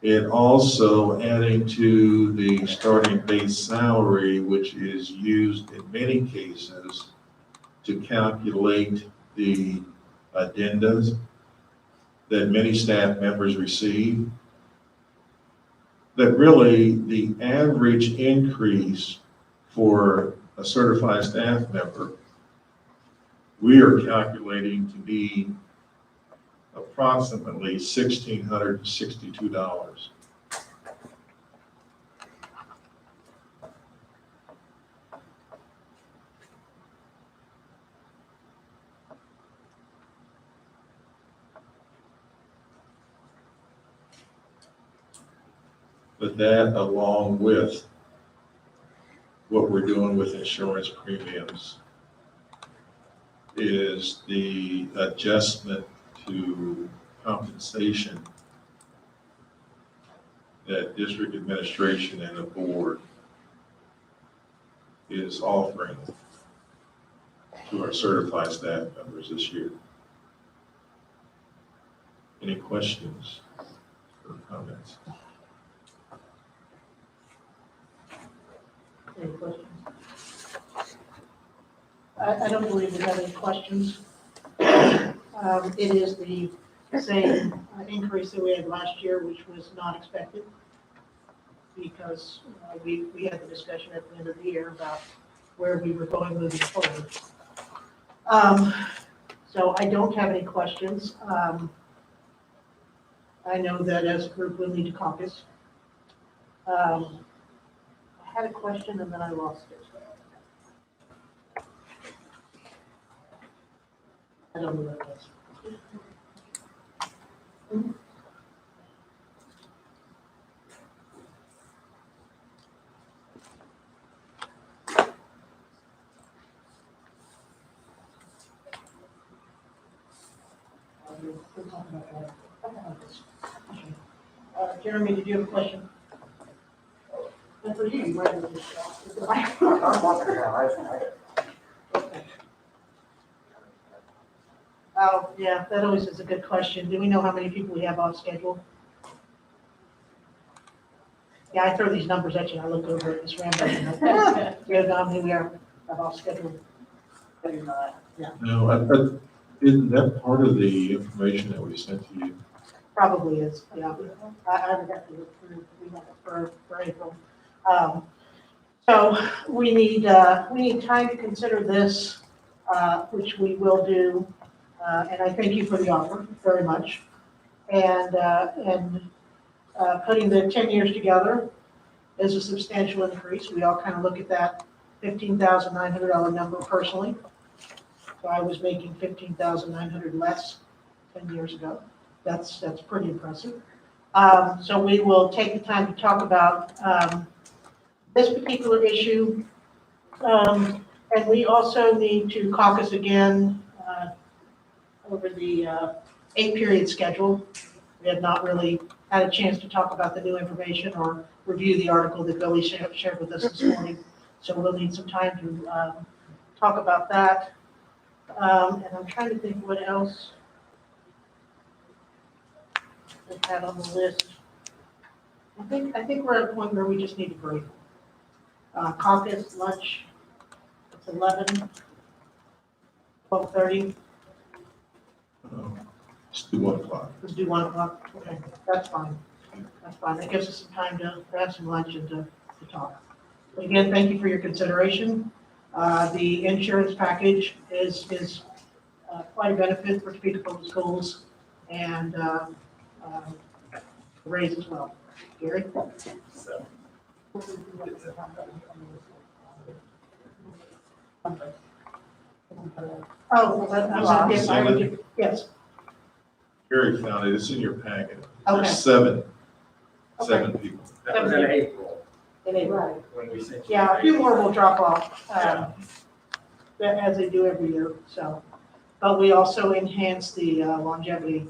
it also adding to the starting base salary, which is used in many cases to calculate the addendas that many staff members receive, that really the average increase for a certified staff member, we are calculating to be approximately $1,662. But that, along with what we're doing with insurance premiums, is the adjustment to compensation that district administration and the board is offering to our certified staff members this year. Any questions or comments? Any questions? I don't believe we have any questions. It is the same increase that we had last year, which was not expected, because we had the discussion at the end of the year about where we were going moving forward. So I don't have any questions. I know that as a group we'll need to caucus. I had a question and then I lost it. I don't know what it was. Jeremy, did you have a question? That's for you. Right? Oh, yeah, that always is a good question. Do we know how many people we have off schedule? Yeah, I throw these numbers at you, I look over at this random. Do you know how many we have off schedule? No, isn't that part of the information that we sent to you? Probably is, yeah. I would have to look through, we have it for April. So we need time to consider this, which we will do. And I thank you for the offer very much. And putting the 10 years together is a substantial increase. We all kind of look at that $15,900 number personally. So I was making $15,900 less 10 years ago. That's pretty impressive. So we will take the time to talk about this particular issue. And we also need to caucus again over the 8-period schedule. We have not really had a chance to talk about the new information or review the article that Billy shared with us this morning. So we'll need some time to talk about that. And I'm trying to think what else we had on the list. I think we're at a point where we just need a break. Caucus, lunch, it's 11, 12:30. Let's do 1 o'clock. Let's do 1 o'clock. Okay, that's fine. That's fine. That gives us some time to have some lunch and to talk. But again, thank you for your consideration. The insurance package is quite a benefit for Topeka Public Schools and raise as well. Gary? So, Oh, I would give, yes. Gary found it, it's in your packet. Okay. There's seven people. that was in April, Right. when we sent you. Yeah, a few more will drop off, as they do every year, so. But we also enhanced the longevity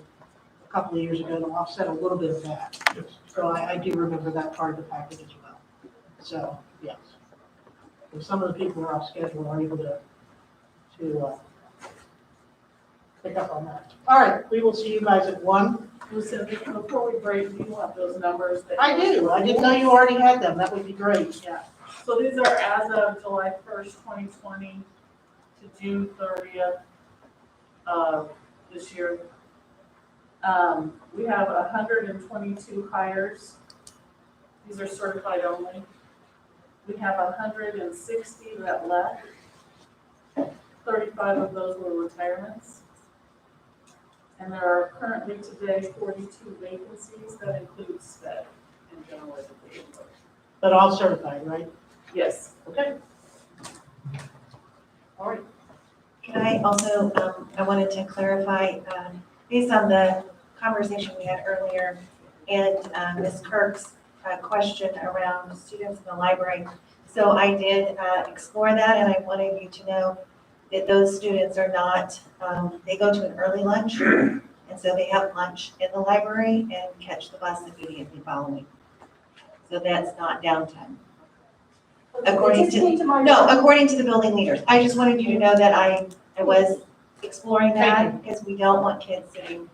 a couple of years ago to offset a little bit of that. Yes. So I do remember that part of the package as well. So, yes. And some of the people who are off schedule are able to pick up on that. All right, we will see you guys at 1. Lucinda, before we break, do you want those numbers? That I do. I didn't know you already had them. That would be great. Yeah, so these are as of July 1st, 2020 to June 30th of this year. We have 122 hires. These are certified only. We have 160 that left. 35 of those were retirements. And there are currently today 42 vacancies that include SPED and general education. But all certified, right? Yes. Okay. All right. Can I also, I wanted to clarify, based on the conversation we had earlier and Ms. Kirk's question around students in the library. So I did explore that, and I wanted you to know that those students are not, they go to an early lunch, and so they have lunch in the library and catch the bus immediately following. So that's not downtime. According to the building leaders. I just wanted you to know that I was exploring that because we don't want kids sitting,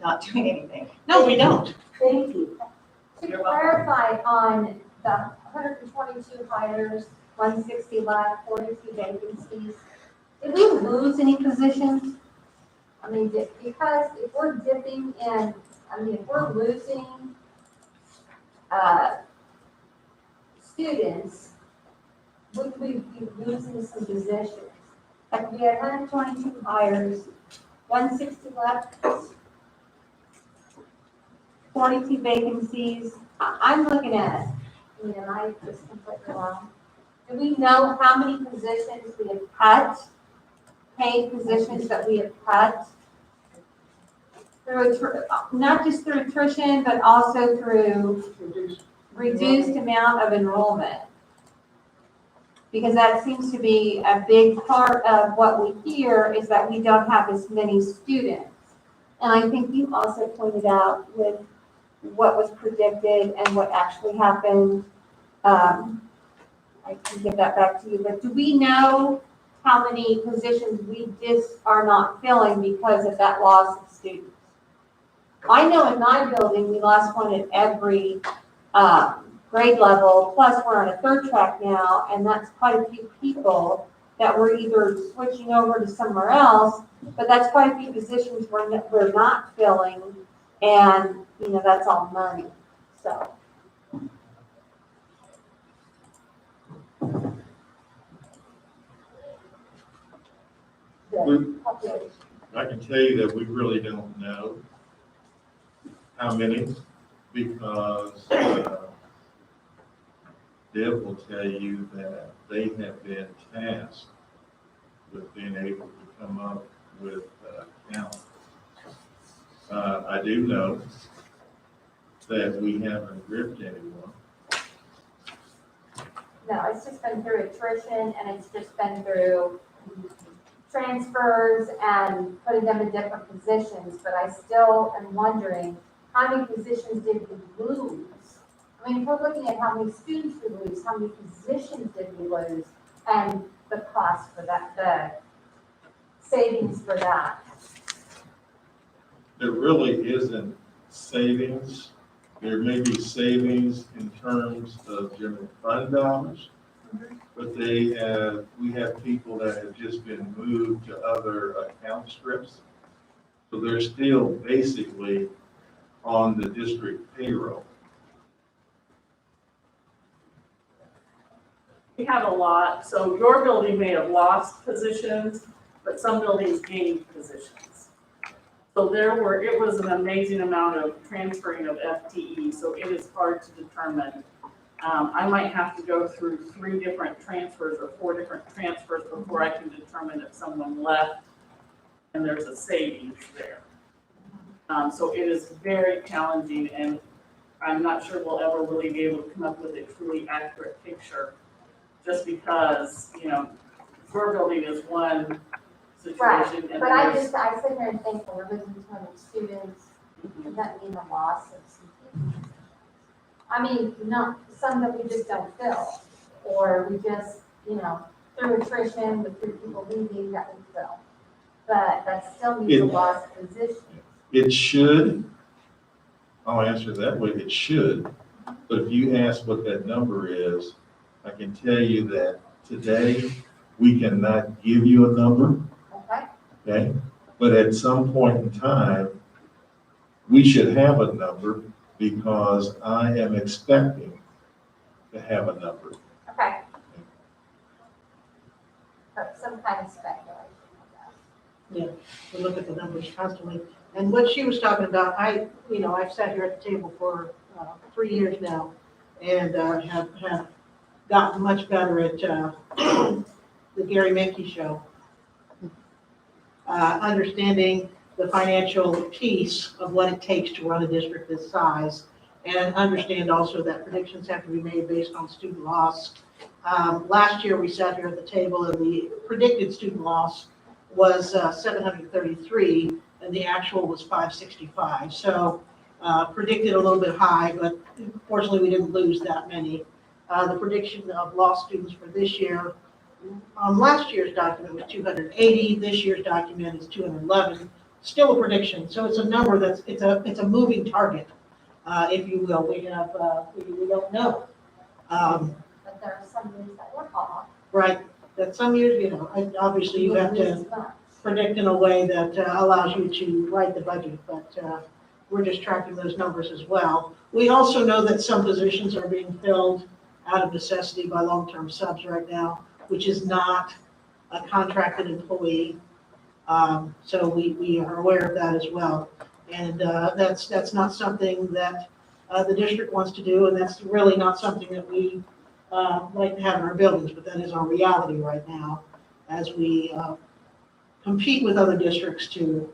not doing anything. No, we don't. Thank you. To You're clarify on the 122 hires, 160 left, 42 vacancies, did we lose any positions? I mean, because if we're dipping in, if we're losing students, would we be losing some positions? Like we had 122 hires, 160 left, 42 vacancies. I'm looking at, am I just completely wrong? Do we know how many positions we have cut, paid positions that we have cut? Through, not just through attrition, but also through reduced amount of enrollment. Because that seems to be a big part of what we hear is that we don't have as many students. And I think you also pointed out with what was predicted and what actually happened. I can give that back to you, but do we know how many positions we just are not filling because of that loss of students? I know in my building, we lost one at every grade level, plus we're on a third track now, and that's quite a few people that we're either switching over to somewhere else, but that's quite a few positions we're not filling, and, that's all money, so. I can tell you that we really don't know how many, because Deb will tell you that they have been tasked with being able to come up with count. I do know that we haven't ripped anyone. No, it's just been through attrition and it's just been through transfers and putting them in different positions, but I still am wondering, how many positions did we lose? If we're looking at how many students we lose, how many positions did we lose, and the cost for that, the savings for that? There really isn't savings. There may be savings in terms of general fund dollars, but we have people that have just been moved to other account scripts. So they're still basically on the district payroll. we had a lot, so your building may have lost positions, but some buildings gained positions. So it was an amazing amount of transferring of FTE, so it is hard to determine. I might have to go through 3 different transfers or 4 different transfers before I can determine if someone left and there's a savings there. So it is very challenging, and I'm not sure we'll ever really be able to come up with a truly accurate picture, just because, your building is one Right, situation. And but I there's- sit here and think when we're losing 200 students, does that mean the loss of some people? I mean, not, some that we just don't fill, or we just, through attrition, with 3 people leaving that we fill. But that still means a loss of position. It should, I'll answer that way, it should. But if you ask what that number is, I can tell you that today, we cannot give you a number, Okay? okay? But at some point in time, we should have a number because I am expecting to have a number. Okay. But some kind of speculation, I guess. We look at the numbers constantly. And what she was talking about, I've sat here at the table for 3 years now and have gotten much better at the Gary Menke show. Understanding the financial piece of what it takes to run a district this size, and understand also that predictions have to be made based on student loss. Last year, we sat here at the table and the predicted student loss was 733, and the actual was 565. So predicted a little bit high, but fortunately, we didn't lose that many. The prediction of lost students for this year, last year's document was 280, this year's document is 211. Still a prediction, so it's a number it's a moving target, if you will. We don't know. But there are some years that were off. Right, that some years, obviously you have to predict in a way that allows you to write the budget, but we're just tracking those numbers as well. We also know that some positions are being filled out of necessity by long-term subs right now, which is not a contracted employee. So we are aware of that as well. And that's not something that the district wants to do, and that's really not something that we like to have in our buildings, but that is our reality right now as we compete with other districts to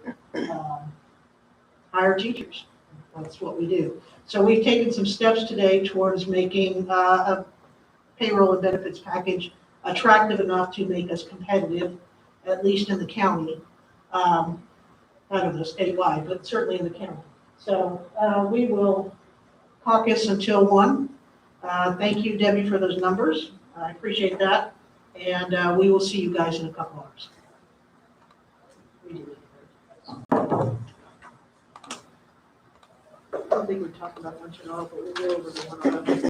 hire teachers. That's what we do. So we've taken some steps today towards making a payroll and benefits package attractive enough to make us competitive, at least in the county. I don't know, statewide, but certainly in the county. So we will caucus until 1. Thank you, Debbie, for those numbers. I appreciate that. And we will see you guys in a couple hours. I don't think we're talking about lunch at all, but we'll go over the one.